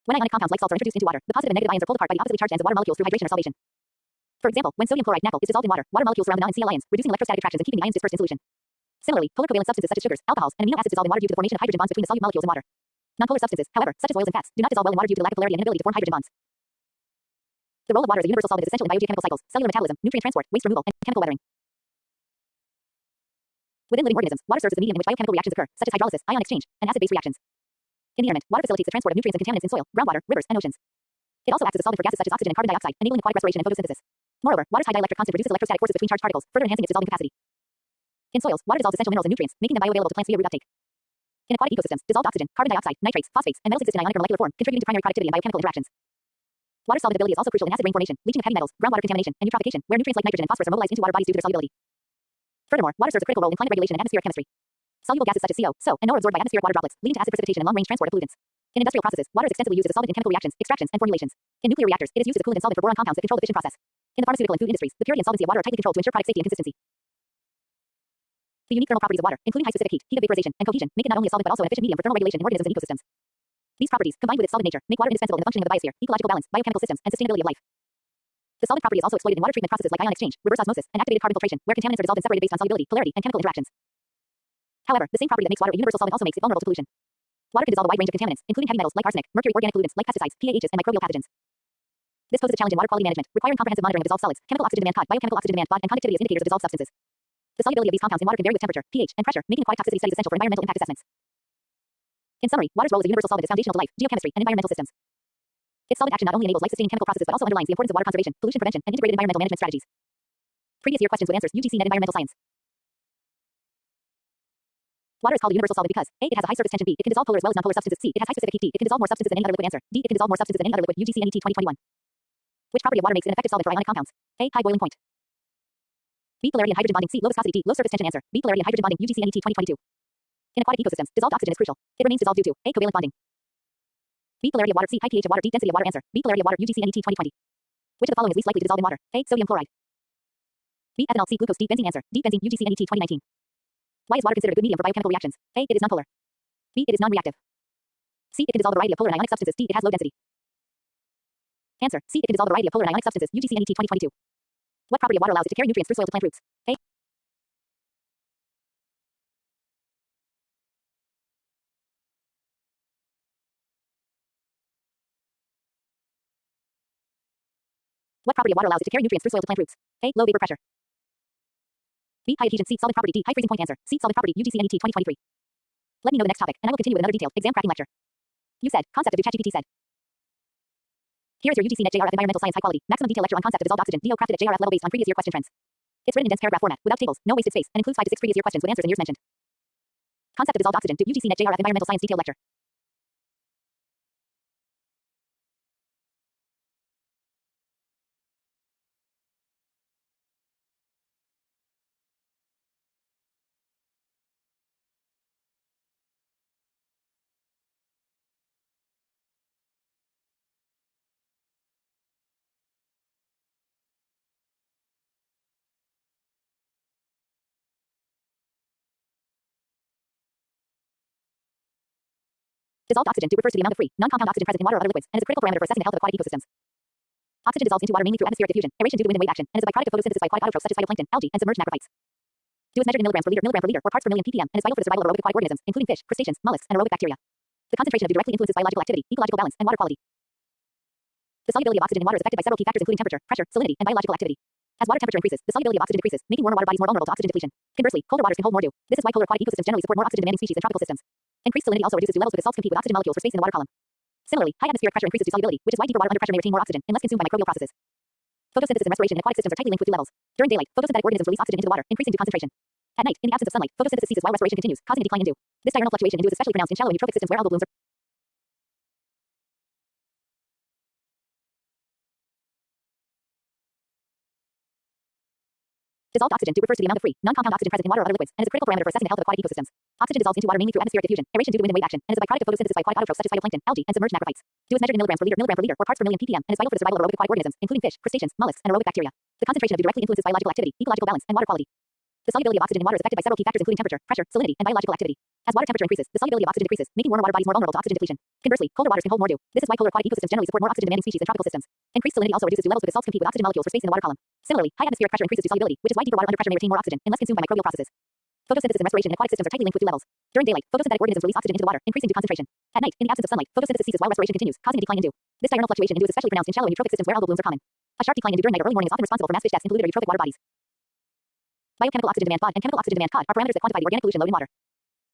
When ionic compounds like salts are introduced into water, the positive and negative ions are pulled apart by the oppositely charged ends of water molecules through hydration or solvation. For example, when sodium chloride NaCl is dissolved in water, water molecules surround the non-Cl ions, reducing electrostatic attractions and keeping the ions dispersed in solution. Similarly, polar covalent substances such as sugars, alcohols, and amino acids dissolve in water due to the formation of hydrogen bonds between the solute molecules in water. Nonpolar substances, however, such as oils and fats, do not dissolve well in water due to the lack of polarity and inability to form hydrogen bonds. The role of water as a universal solvent is essential in biogeochemical cycles, cellular metabolism, nutrient transport, waste removal, and chemical weathering. Within living organisms, water serves as the medium in which biochemical reactions occur, such as hydrolysis, ion exchange, and acid-base reactions. In the environment, water facilitates the transport of nutrients and contaminants in soil, groundwater, rivers, and oceans. It also acts as a solvent for gases such as oxygen and carbon dioxide, enabling aquatic respiration and photosynthesis. Moreover, water's high dielectric constant reduces electrostatic forces between charged particles, further enhancing its dissolving capacity. In soils, water dissolves essential minerals and nutrients, making them bioavailable to plants via root uptake. In aquatic ecosystems, dissolved oxygen, carbon dioxide, nitrates, phosphates, and metals exist in ionic or molecular form, contributing to primary conductivity and biochemical interactions. Water solubility is also crucial in acid rain formation, leaching of heavy metals, groundwater contamination, and eutrophication, where nutrients like nitrogen and phosphorus are mobilized into water bodies due to their solubility. Furthermore, water serves a critical role in climate regulation and atmospheric chemistry. Soluble gases such as CO, SO, and NO are absorbed by atmospheric water droplets, leading to acid precipitation and long-range transport of pollutants. In industrial processes, water is extensively used as a solvent in chemical reactions, extractions, and formulations. In nuclear reactors, it is used as a coolant and solvent for boron compounds that control the fission process. In the pharmaceutical and food industries, the purity and solvency of water are tightly controlled to ensure product safety and consistency. The unique thermal properties of water, including high specific heat of vaporization, and cohesion, make it not only a solvent but also an efficient medium for thermal regulation in organisms and ecosystems. These properties, combined with its solvent nature, make water indispensable in the functioning of the biosphere, ecological balance, biochemical systems, and sustainability of life. The solvent property is also exploited in water treatment processes like ion exchange, reverse osmosis, and activated carbon filtration, where contaminants are dissolved and separated based on solubility, polarity, and chemical interactions. However, the same property that makes water a universal solvent also makes it vulnerable to pollution. Water can dissolve a wide range of contaminants, including heavy metals like arsenic, mercury, organic pollutants like pesticides, PAHs, and microbial pathogens. This poses a challenge in water quality management, requiring comprehensive monitoring of dissolved solids, chemical oxygen demand (COD), biochemical oxygen demand (BOD), and conductivity as indicators of dissolved substances. The solubility of these compounds in water can vary with temperature, pH, and pressure, making aquatic toxicity studies essential for environmental impact assessments. In summary, water's role as a universal solvent is foundational to life, geochemistry, and environmental systems. Its solvent action not only enables life-sustaining chemical processes but also underlines the importance of water conservation, pollution prevention, and integrated environmental management strategies. Previous year questions with answers. UGC NET Environmental Science. Water is called a universal solvent because A. It has a high surface tension. B. It can dissolve polar as well as nonpolar substances. C. It has high specific heat. D. It can dissolve more substances than any other liquid. Answer. D. It can dissolve more substances than any other liquid. UGC NET 2021. Which property of water makes it an effective solvent for ionic compounds? A. High boiling point. B. Polarity and hydrogen bonding. C. Low viscosity. D. Low surface tension. Answer. B. Polarity and hydrogen bonding. UGC NET 2022. In aquatic ecosystems, dissolved oxygen is crucial. It remains dissolved due to A. Covalent bonding. B. Polarity of water. C. High pH of water. D. Density of water. Answer. B. Polarity of water. UGC NET 2020. Which of the following is least likely to dissolve in water? A. Sodium chloride. B. Ethanol. C. Glucose. D. Benzene. Answer. D. Benzene. UGC NET 2019. Why is water considered a good medium for biochemical reactions? A. It is nonpolar. B. It is non-reactive. C. It can dissolve a variety of polar and ionic substances. D. It has low density. Answer. C. It can dissolve a variety of polar and ionic substances. UGC NET 2022. What property of water allows it to carry nutrients through soil to plant roots? A. What property of water allows it to carry nutrients through soil to plant roots? A. Low vapor pressure. B. High adhesion. C. Solvent property. D. High freezing point. Answer. C. Solvent property. UGC NET 2023. Let me know the next topic, and I will continue with another detailed exam cracking lecture. You said. Concept of ChatGPT said. Here is your UGC NET JRF Environmental Science High Quality Maximum Detail Lecture on Concept of Dissolved Oxygen. DO crafted at JRF level based on previous year question trends. It's written in dense paragraph format, without tables, no wasted space, and includes 5 to 6 previous year questions with answers and years mentioned. Concept of dissolved oxygen. UGC NET JRF Environmental Science Detailed Lecture. Dissolved oxygen refers to the amount of free, non-compound oxygen present in water or other liquids, and is a critical parameter for assessing the health of aquatic ecosystems. Oxygen dissolves into water mainly through atmospheric diffusion, aeration due to wind and wave action, and is a byproduct of photosynthesis by aquatic autotrophs such as phytoplankton, algae, and submerged macrophytes. DO is measured in milligrams per liter, or parts per million ppm, and is vital for the survival of aerobic aquatic organisms, including fish, crustaceans, mollusks, and aerobic bacteria. The concentration of DO directly influences biological activity, ecological balance, and water quality. The solubility of oxygen in water is affected by several key factors including temperature, pressure, salinity, and biological activity. As water temperature increases, the solubility of oxygen decreases, making warmer water bodies more vulnerable to oxygen depletion. Conversely, colder waters can hold more dew. This is why polar aquatic ecosystems generally support more oxygen-demanding species than tropical systems. Increased salinity also reduces dew levels because salts compete with oxygen molecules for space in the water column. Similarly, high atmospheric pressure increases dew solubility, which is why deeper water under pressure may retain more oxygen and less consumed by microbial processes. Photosynthesis and respiration in aquatic systems are tightly linked with dew levels. During daylight, photosynthetic organisms release oxygen into the water, increasing dew concentration. At night, in the absence of sunlight, photosynthesis ceases while respiration continues, causing a decline in dew. This diurnal fluctuation in dew is especially pronounced in shallow and eutrophic systems where algal blooms are dissolved oxygen. Dew refers to the amount of free, non-compound oxygen present in water or other liquids, and is a critical parameter for assessing the health of aquatic ecosystems. Oxygen dissolves into water mainly through atmospheric diffusion, aeration due to wind and wave action, and is a byproduct of photosynthesis by aquatic autotrophs such as phytoplankton, algae, and submerged macrophytes. Dew is measured in milligrams per liter, or parts per million ppm, and is vital for the survival of aerobic aquatic organisms, including fish, crustaceans, mollusks, and aerobic bacteria. The concentration of dew directly influences biological activity, ecological balance, and water quality. The solubility of oxygen in water is affected by several key factors including temperature, pressure, salinity, and biological activity. As water temperature increases, the solubility of oxygen decreases, making warmer water bodies more vulnerable to oxygen depletion. Conversely, colder waters can hold more dew. This is why polar aquatic ecosystems generally support more oxygen-demanding species than tropical systems. Increased salinity also reduces dew levels because salts compete with oxygen molecules for space in the water column. Similarly, high atmospheric pressure increases dew solubility, which is why deeper water under pressure may retain more oxygen and less consumed by microbial processes. Photosynthesis and respiration in aquatic systems are tightly linked with dew levels. During daylight, photosynthetic organisms release oxygen into the water, increasing dew concentration. At night, in the absence of sunlight, photosynthesis ceases while respiration continues, causing a decline in dew. This diurnal fluctuation in dew is especially pronounced in shallow and eutrophic systems where algal blooms are common. A sharp decline in dew during night or early morning is often responsible for mass fish deaths in polluted or eutrophic water bodies. Biochemical oxygen demand (BOD) and chemical oxygen demand (COD) are parameters that quantify the organic pollution load in water.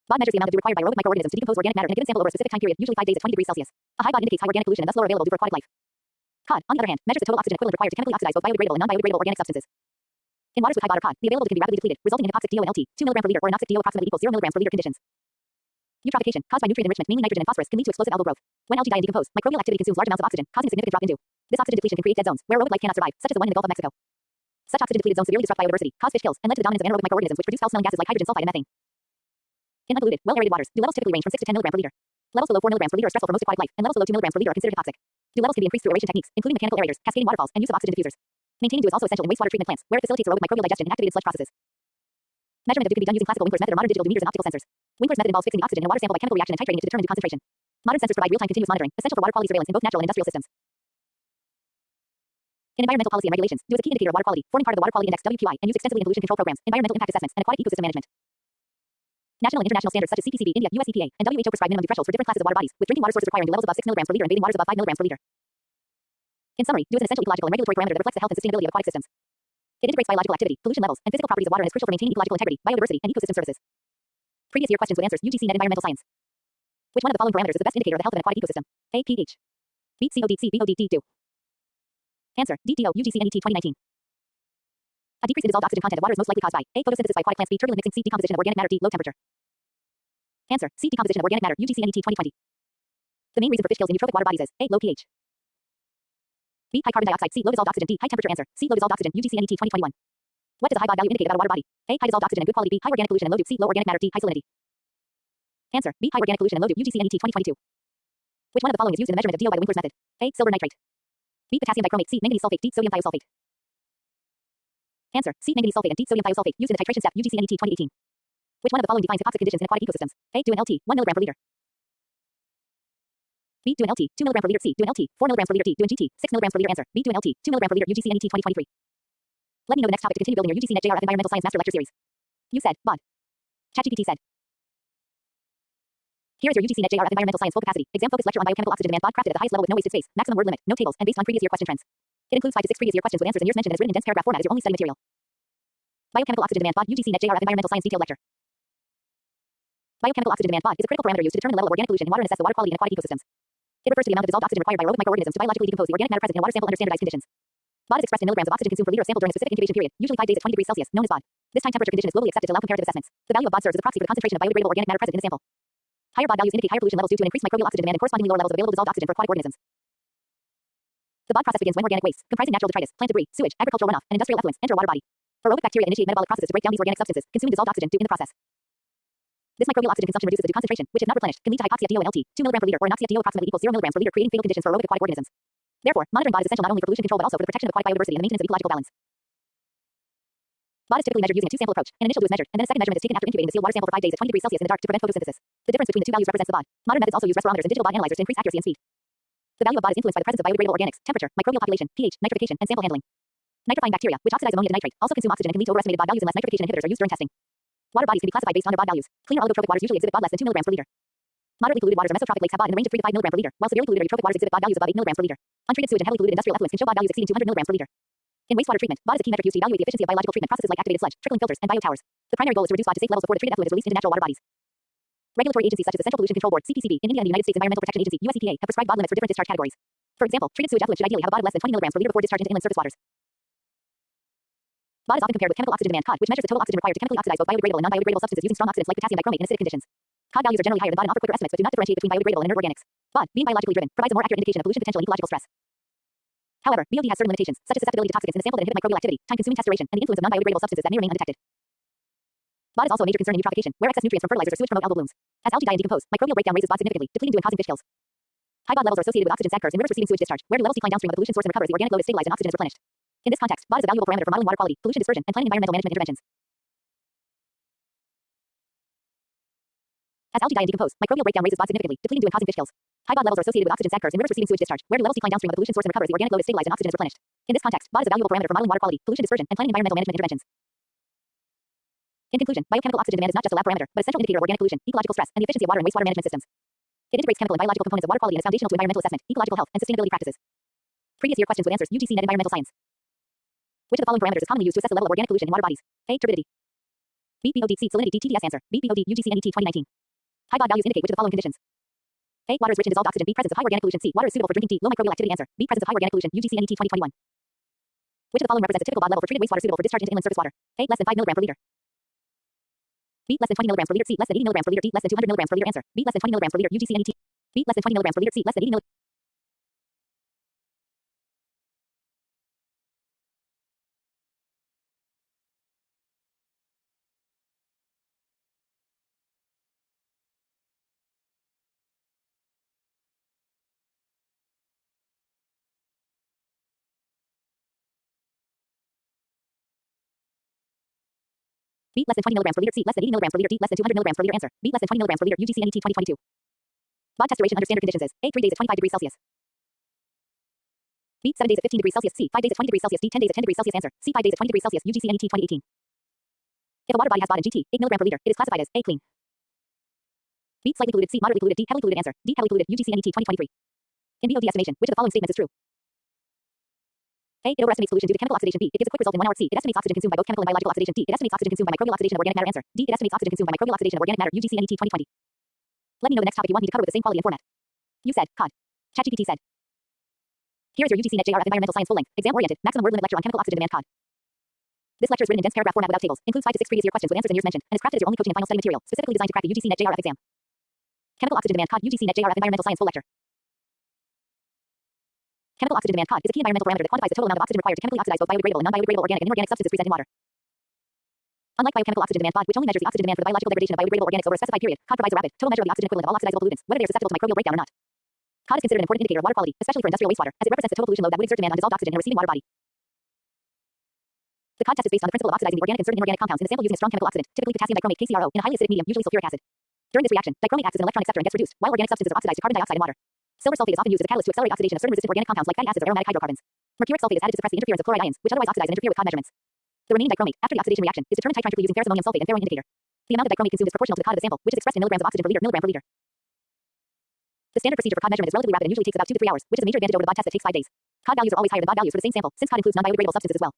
BOD measures the amount of dew required by aerobic microorganisms to decompose organic matter in a given sample over a specific time period, usually 5 days at 20 degrees Celsius. A high BOD indicates high organic pollution and thus lower available dew for aquatic life. COD, on the other hand, measures the total oxygen equivalent required to chemically oxidize both biodegradable and non-biodegradable organic substances. In waters with high BOD or COD, the available dew can be rapidly depleted, resulting in hypoxic DO and LT, 2 mg per liter, or anoxic DO approximately equals 0 mg per liter conditions. Eutrophication, caused by nutrient enrichment, mainly nitrogen and phosphorus, can lead to explosive algal growth. When algae die and decompose, microbial activity consumes large amounts of oxygen, causing a significant drop in dew. This oxygen depletion can create dead zones, where aerobic life cannot survive, such as the one in the Gulf of Mexico. Such oxygen-depleted zones severely disrupt biodiversity, cause fish kills, and led to the dominance of anaerobic microorganisms which produce foul-smelling gases like hydrogen sulfide and methane. In unpolluted, well-aerated waters, dew levels typically range from 6 to 10 mg per liter. Levels below 4 mg per liter are stressful for most aquatic life, and levels below 2 mg per liter are considered toxic. Dew levels can be increased through aeration techniques, including mechanical aerators, cascading waterfalls, and use of oxygen diffusers. Maintaining dew is also essential in wastewater treatment plants, where it facilitates aerobic microbial digestion and activated sludge processes. Measurement of dew can be done using classical Winkler's method or modern digital dew meters and optical sensors. Winkler's method involves fixing the oxygen in a water sample by chemical reaction and titrating it to determine dew concentration. Modern sensors provide real-time continuous monitoring, essential for water quality surveillance in both natural and industrial systems. In environmental policy and regulations, dew is a key indicator of water quality, forming part of the Water Quality Index (WQI) and used extensively in pollution control programs, environmental impact assessments, and aquatic ecosystem management. National and international standards such as CPCB, India, US EPA, and WHO prescribe minimum dew thresholds for different classes of water bodies, with drinking water sources requiring dew levels above 6 mg per liter and bathing waters above 5 mg per liter. In summary, dew is an essential ecological and regulatory parameter that reflects the health and sustainability of aquatic systems. It integrates biological activity, pollution levels, and physical properties of water and is crucial for maintaining ecological integrity, biodiversity, and ecosystem services. Previous year questions with answers. UGC Net Environmental Science. Which one of the following parameters is the best indicator of the health of an aquatic ecosystem? A. pH. B. COD. C. BOD. D. Dew. Answer. DTO. UGC NET 2019. A decrease in dissolved oxygen content of water is most likely caused by A. Photosynthesis by aquatic plants. B. Turbulent mixing. C. Decomposition of organic matter. D. Low temperature. Answer. C. Decomposition of organic matter. UGC NET 2020. The main reason for fish kills in eutrophic water bodies is A. Low pH. B. High carbon dioxide. C. Low dissolved oxygen. D. High temperature. Answer. C. Low dissolved oxygen. UGC NET 2021. What does a high BOD value indicate about a water body? A. High dissolved oxygen and good quality. B. High organic pollution and low dew. C. Low organic matter. D. High salinity. Answer. B. High organic pollution and low dew. UGC NET 2022. Which one of the following is used in the measurement of DO by the Winkler's method? A. Silver nitrate. B. Potassium dichromate. C. Manganese sulfate. D. Sodium thiosulfate. Answer. C. Manganese sulfate and D. Sodium thiosulfate used in the titration step. UGC NET 2018. Which one of the following defines hypoxic conditions in aquatic ecosystems? A. Dew and LT 1 mg per liter. B. Dew and LT 2 mg per liter. C. Dew and LT 4 mg per liter. D. Dew and GT 6 mg per liter. Answer. B. Dew and LT 2 mg per liter. UGC NET 2023. Let me know the next topic to continue building your UGC Net JRF Environmental Science Master Lecture Series. You said BOD. ChatGPT said. Here is your UGC Net JRF Environmental Science full capacity exam focused lecture on biochemical oxygen demand BOD crafted at the highest level with no wasted space, maximum word limit, no tables, and based on previous year question trends. It includes 5 to 6 previous year questions with answers and years mentioned and is written in dense paragraph format as your only study material. Biochemical oxygen demand BOD UGC Net JRF Environmental Science detailed lecture. Biochemical oxygen demand BOD is a critical parameter used to determine the level of organic pollution in water and assess the water quality in aquatic ecosystems. It refers to the amount of dissolved oxygen required by aerobic microorganisms to biologically decompose the organic matter present in a water sample under standardized conditions. BOD is expressed in milligrams of oxygen consumed per liter of sample during a specific incubation period, usually 5 days at 20 degrees Celsius, known as BOD. This time temperature condition is globally accepted to allow comparative assessments. The value of BOD serves as a proxy for the concentration of biodegradable organic matter present in the sample. Higher BOD values indicate higher pollution levels due to an increased microbial oxygen demand and correspondingly lower levels of available dissolved oxygen for aquatic organisms. The BOD process begins when organic waste, comprising natural detritus, plant debris, sewage, agricultural runoff, and industrial effluents enter a water body. Aerobic bacteria initiate metabolic processes to break down these organic substances, consuming dissolved oxygen due in the process. This microbial oxygen consumption reduces the dew concentration, which if not replenished, can lead to hypoxia DO and LT 2 mg per liter or anoxia DO approximately equals 0 mg per liter, creating fatal conditions for aerobic aquatic organisms. Therefore, monitoring BOD is essential not only for pollution control but also for the protection of aquatic biodiversity and the maintenance of ecological balance. BOD is typically measured using a two-sample approach. An initial dew is measured, and then a second measurement is taken after incubating the sealed water sample for 5 days at 20 degrees Celsius in the dark to prevent photosynthesis. The difference between the two values represents the BOD. Modern methods also use respirometers and digital BOD analyzers to increase accuracy and speed. The value of BOD is influenced by the presence of biodegradable organics, temperature, microbial population, pH, nitrification, and sample handling. Nitrifying bacteria, which oxidize ammonia to nitrate, also consume oxygen and can lead to overestimated BOD values unless nitrification inhibitors are used during testing. Water bodies can be classified based on their BOD values. Cleaner allotrophic waters usually exhibit BOD less than 2 mg per liter. Moderately polluted waters are mesotrophic lakes have BOD in the range of 3 to 5 milligrams per liter, while severely polluted eutrophic waters exhibit BOD values above 8 milligrams per liter. Untreated sewage and heavily polluted industrial effluents can show BOD values exceeding 200 milligrams per liter. In wastewater treatment, BOD is a key metric used to evaluate the efficiency of biological treatment processes like activated sludge, trickling filters, and biotowers. The primary goal is to reduce BOD to safe levels before the treated effluent is released into natural water bodies. Regulatory agencies such as the Central Pollution Control Board (CPCB) in India and the United States Environmental Protection Agency (US EPA) have prescribed BOD limits for different discharge categories. For example, treated sewage effluent should ideally have a BOD of less than 20 milligrams per liter before discharge into inland surface waters. BOD is often compared with chemical oxygen demand (COD), which measures the total oxygen required to chemically oxidize both biodegradable and non-biodegradable substances using strong oxidants like potassium bichromate in acidic conditions. COD values are generally higher than BOD and offer quicker estimates but do not differentiate between biodegradable and inert organics. BOD, being biologically driven, provides a more accurate indication of pollution potential and ecological stress. However, BOD has certain limitations, such as susceptibility to toxicants in a sample that inhibit microbial activity, time-consuming test duration, and the influence of non-biodegradable substances that may remain undetected. BOD is also a major concern in eutrophication, where excess nutrients from fertilizers or sewage promote algal blooms. As algae die and decompose, microbial breakdown raises BOD significantly, depleting and causing fish kills. High BOD levels are associated with oxygen sag curves in rivers receiving sewage discharge, where the levels decline downstream of the pollution source and recovers, the organic load is stabilized and oxygen is replenished. In this context, BOD is a valuable parameter for modeling water quality, pollution dispersion, and planning environmental management interventions. As algae die and decompose, microbial breakdown raises BOD significantly, depleting and causing fish kills. High BOD levels are associated with oxygen sag curves in rivers receiving sewage discharge, where the levels decline downstream of the pollution source and recovers, the organic load is stabilized and oxygen is replenished. In this context, BOD is a valuable parameter for modeling water quality, pollution dispersion, and planning environmental management interventions. In conclusion, biochemical oxygen demand is not just a lab parameter, but a central indicator of organic pollution, ecological stress, and the efficiency of water and wastewater management systems. It integrates chemical and biological components of water quality and is foundational to environmental assessment, ecological health, and sustainability practices. Previous year questions with answers. UGC Net Environmental Science. Which of the following parameters is commonly used to assess the level of organic pollution in water bodies? A. Turbidity. B. BOD. C. Salinity. D. TDS. Answer. B. BOD. UGC NET 2019. High BOD values indicate which of the following conditions? A. Water is rich in dissolved oxygen. B. Presence of high organic pollution. C. Water is suitable for drinking. D. Low microbial activity. Answer. B. Presence of high organic pollution. UGC NET 2021. Which of the following represents a typical BOD level for treated wastewater suitable for discharge into inland surface water? A. Less than 5 milligrams per liter. B. Less than 20 milligrams per liter. C. Less than 80 milligrams per liter. D. Less than 200 milligrams per liter. Answer. B. Less than 20 milligrams per liter. UGC NET. B. Less than 20 milligrams per liter. C. Less than 80 milligrams. B. Less than 20 milligrams per liter. C. Less than 80 milligrams per liter. D. Less than 200 milligrams per liter. Answer. B. Less than 20 milligrams per liter. UGC NET 2022. BOD test duration under standard conditions is A. 3 days at 25 degrees Celsius. B. 7 days at 15 degrees Celsius. C. 5 days at 20 degrees Celsius. D. 10 days at 10 degrees Celsius. Answer. C. 5 days at 20 degrees Celsius. UGC NET 2018. If a water body has BOD and GT, 8 milligrams per liter, it is classified as A. Clean. B. Slightly polluted. C. Moderately polluted. D. Heavily polluted. Answer. D. Heavily polluted. UGC NET 2023. In BOD estimation, which of the following statements is true? A. It overestimates solution due to chemical oxidation. B. It gives a quick result in 1 hour. C. It estimates oxygen consumed by both chemical and biological oxidation. D. It estimates oxygen consumed by microbial oxidation of organic matter. Answer. D. It estimates oxygen consumed by microbial oxidation of organic matter. UGC NET 2020. Let me know the next topic you want me to cover with the same quality and format. You said, COD. ChatGPT said. Here is your UGC Net JRF Environmental Science full length, exam-oriented, maximum word limit lecture on chemical oxygen demand COD. This lecture is written in dense paragraph format without tables, includes 5 to 6 previous year questions with answers and years mentioned, and is crafted as your only coaching and final study material, specifically designed to crack the UGC Net JRF exam. Chemical oxygen demand COD. UGC Net JRF Environmental Science full lecture. Chemical oxygen demand COD is a key environmental parameter that quantifies the total amount of oxygen required to chemically oxidize both biodegradable and non-biodegradable organic and inorganic substances present in water. Unlike biochemical oxygen demand COD, which only measures the oxygen demand for the biological degradation of biodegradable organics over a specified period, COD provides a rapid, total measure of the oxygen equivalent of all oxidizable pollutants, whether they are susceptible to microbial breakdown or not. COD is considered an important indicator of water quality, especially for industrial wastewater, as it represents the total pollution load that would exert demand on dissolved oxygen in a receiving water body. The COD test is based on the principle of oxidizing the organic and certain inorganic compounds in the sample using a strong chemical oxidant, typically potassium bichromate (KCRO), in a highly acidic medium, usually sulfuric acid. During this reaction, dichromate acts as an electron acceptor and gets reduced, while organic substances are oxidized to carbon dioxide and water. Silver sulfate is often used as a catalyst to accelerate oxidation of certain resistant organic compounds like fatty acids or aromatic hydrocarbons. Mercuric sulfate is added to suppress the interference of chloride ions, which otherwise oxidize and interfere with COD measurements. The remaining dichromate, after the oxidation reaction, is determined titranically using ferrous ammonium sulfate and ferroin indicator. The amount of dichromate consumed is proportional to the COD of the sample, which is expressed in milligrams of oxygen per liter, milligram per liter. The standard procedure for COD measurement is relatively rapid and usually takes about 2 to 3 hours, which is a major advantage over the BOD test that takes 5 days. COD values are always higher than BOD values for the same sample, since COD includes non-biodegradable substances as well.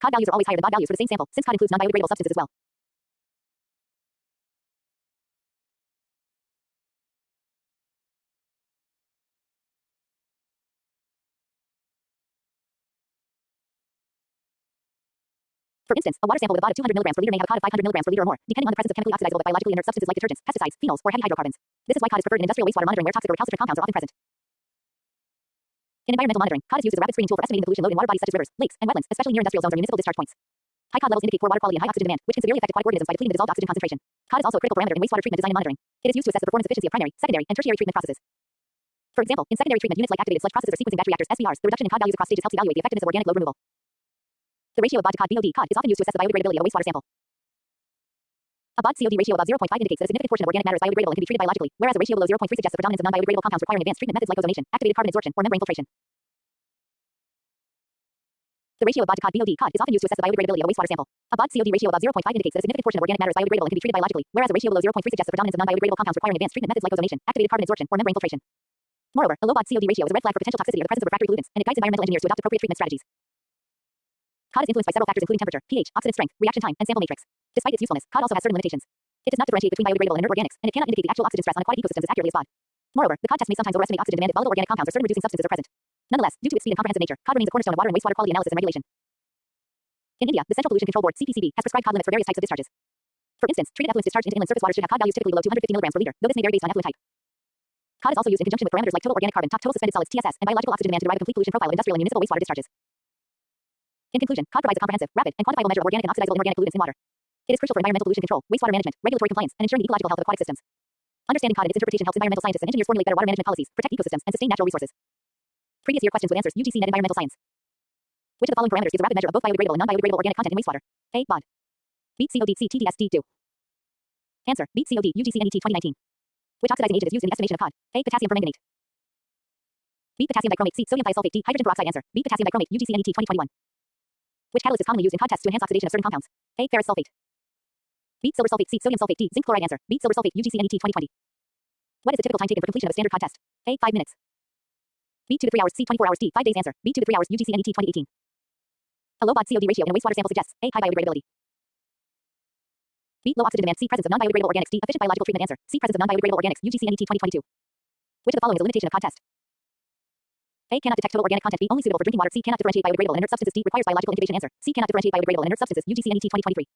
COD values are always higher than BOD values for the same sample, since COD includes non-biodegradable substances as well. For instance, a water sample with a BOD of 200 milligrams per liter may have a COD of 500 milligrams per liter or more, depending on the presence of chemically oxidizable but biologically inert substances like detergents, pesticides, phenols, or heavy hydrocarbons. This is why COD is preferred in industrial wastewater monitoring where toxic or recalcitrant compounds are often present. In environmental monitoring, COD is used as a rapid screening tool for estimating the pollution load in water bodies such as rivers, lakes, and wetlands, especially near industrial zones or municipal discharge points. High COD levels indicate poor water quality and high oxygen demand, which can severely affect aquatic organisms by depleting the dissolved oxygen concentration. COD is also a critical parameter in wastewater treatment design and monitoring. It is used to assess the performance efficiency of primary, secondary, and tertiary treatment processes. For example, in secondary treatment units like activated sludge processes or sequencing batch reactors (SBRs), the reduction in COD values across stages helps evaluate the effectiveness of organic load removal. The ratio of BOD to COD (BOD) is often used to assess the biodegradability of a wastewater sample. A BOD-COD ratio of about 0.5 indicates that a significant portion of organic matter is biodegradable and can be treated biologically, whereas a ratio below 0.3 suggests the predominance of non-biodegradable compounds requiring advanced treatment methods like ozonation, activated carbon absorption, or membrane filtration. The ratio of BOD to COD is often used to assess the biodegradability of a wastewater sample. A BOD-COD ratio above 0.5 indicates that a significant portion of organic matter is biodegradable and can be treated biologically, whereas a ratio below 0.3 suggests the predominance of non-biodegradable compounds requiring advanced treatment methods like ozonation, activated carbon absorption, or membrane filtration. Moreover, a low BOD-COD ratio is a red flag for potential toxicity or the presence of refractory pollutants, and it guides environmental engineers to adopt appropriate treatment strategies. COD is influenced by several factors including temperature, pH, oxidant strength, reaction time, and sample matrix. Despite its usefulness, COD also has certain limitations. It does not differentiate between biodegradable and inert organics, and it cannot indicate the actual oxygen stress on aquatic ecosystems as accurately as BOD. Moreover, the COD test may sometimes overestimate oxygen demand if volatile organic compounds or certain reducing substances are present. Nonetheless, due to its speed and comprehensive nature, COD remains a cornerstone of water and wastewater quality analysis and regulation. In India, the Central Pollution Control Board (CPCB) has prescribed COD limits for various types of discharges. For instance, treated effluents discharged into inland surface waters should have COD values typically below 250 mg per liter, though this may vary based on effluent type. COD is also used in conjunction with parameters like total organic carbon, total suspended solids (TSS), and biological oxygen demand to derive a complete pollution profile of industrial and municipal wastewater discharges. In conclusion, COD provides a comprehensive, rapid, and quantifiable measure of organic and oxidizable inorganic pollutants in water. It is crucial for environmental pollution control, wastewater management, regulatory compliance, and ensuring the ecological health of aquatic systems. Understanding COD and its interpretation helps environmental scientists and engineers formulate better water management policies, protect ecosystems, and sustain natural resources. Previous year questions with answers. UGC Net Environmental Science. Which of the following parameters gives a rapid measure of both biodegradable and non-biodegradable organic content in wastewater? A. BOD. Beat COD CTDSD2. Answer. Beat COD UGC NET 2019. Which oxidizing agent is used in the estimation of COD? A. Potassium permanganate. Beat potassium dichromate C. Sodium thiosulfate D. Hydrogen peroxide. Answer. Beat potassium dichromate UGC NET 2021. Which catalyst is commonly used in COD tests to enhance oxidation of certain compounds? A. Ferrous sulfate. Beat silver sulfate C. Sodium sulfate D. Zinc chloride. Answer. Beat silver sulfate UGC NET 2020. What is the typical time taken for completion of a standard COD test? A. 5 minutes. Beat 2 to 3 hours C. 24 hours D. 5 days. Answer. Beat 2 to 3 hours UGC NET 2018. A low BOD-COD ratio in a wastewater sample suggests A. High biodegradability. Beat low oxygen demand C. Presence of non-biodegradable organics D. Efficient biological treatment. Answer. C. Presence of non-biodegradable organics UGC NET 2022. Which of the following is a limitation of COD test? A. Cannot detect total organic content. B. Only suitable for drinking water. C. Cannot differentiate biodegradable and inert substances. D. Requires biological incubation. Answer. C. Cannot differentiate biodegradable and inert substances UGC NET 2023.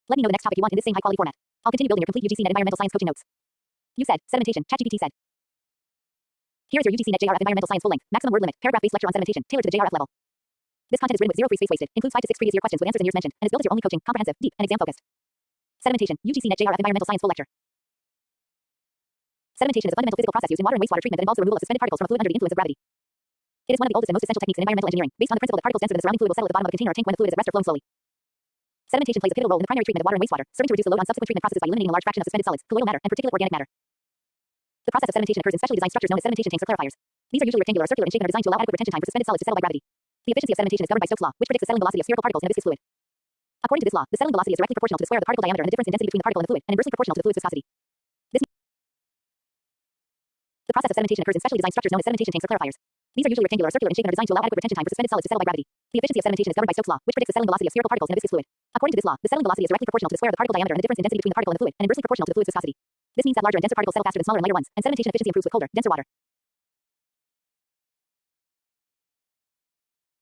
Let me know the next topic you want in this same high-quality format. I'll continue building your complete UGC Net environmental science coaching notes. You said sedimentation. ChatGPT said. Here is your UGC Net JRF environmental science full length maximum word limit paragraph-based lecture on sedimentation tailored to the JRF level. This content is written with zero free space wasted, includes 5 to 6 previous year questions with answers and years mentioned, and is built as your only coaching, comprehensive, deep, and exam-focused. Sedimentation. UGC Net JRF environmental science full lecture. Sedimentation is a fundamental physical process used in water and wastewater treatment that involves the removal of suspended particles from a fluid under the influence of gravity. It is one of the oldest and most essential techniques in environmental engineering, based on the principle that particles denser than the surrounding fluid will settle at the bottom of a container or tank when the fluid is at rest or flowing slowly. Sedimentation plays a pivotal role in the primary treatment of water and wastewater, serving to reduce the load on subsequent treatment processes by eliminating a large fraction of suspended solids, colloidal matter, and particulate organic matter. The process of sedimentation occurs in specially designed structures known as sedimentation tanks or clarifiers. These are usually rectangular or circular in shape and are designed to allow adequate retention time for suspended solids to settle by gravity. The efficiency of sedimentation is governed by Stokes' law, which predicts the settling velocity of spherical particles in a viscous fluid. According to this law, the settling velocity is directly proportional to the square of the particle diameter and the difference in density between the particle and the fluid, and inversely proportional to the fluid's viscosity. The process of sedimentation occurs in specially designed structures known as sedimentation tanks or clarifiers. These are usually rectangular or circular in shape and are designed to allow adequate retention time for suspended solids to settle by gravity. The efficiency of sedimentation is governed by Stokes' law, which predicts the settling velocity of spherical particles in a viscous fluid. According to this law, the settling velocity is directly proportional to the square of the particle diameter and the difference in density between the particle and the fluid, and inversely proportional to the fluid's viscosity. This means that larger and denser particles settle faster than smaller and lighter ones, and sedimentation efficiency improves with colder, denser water.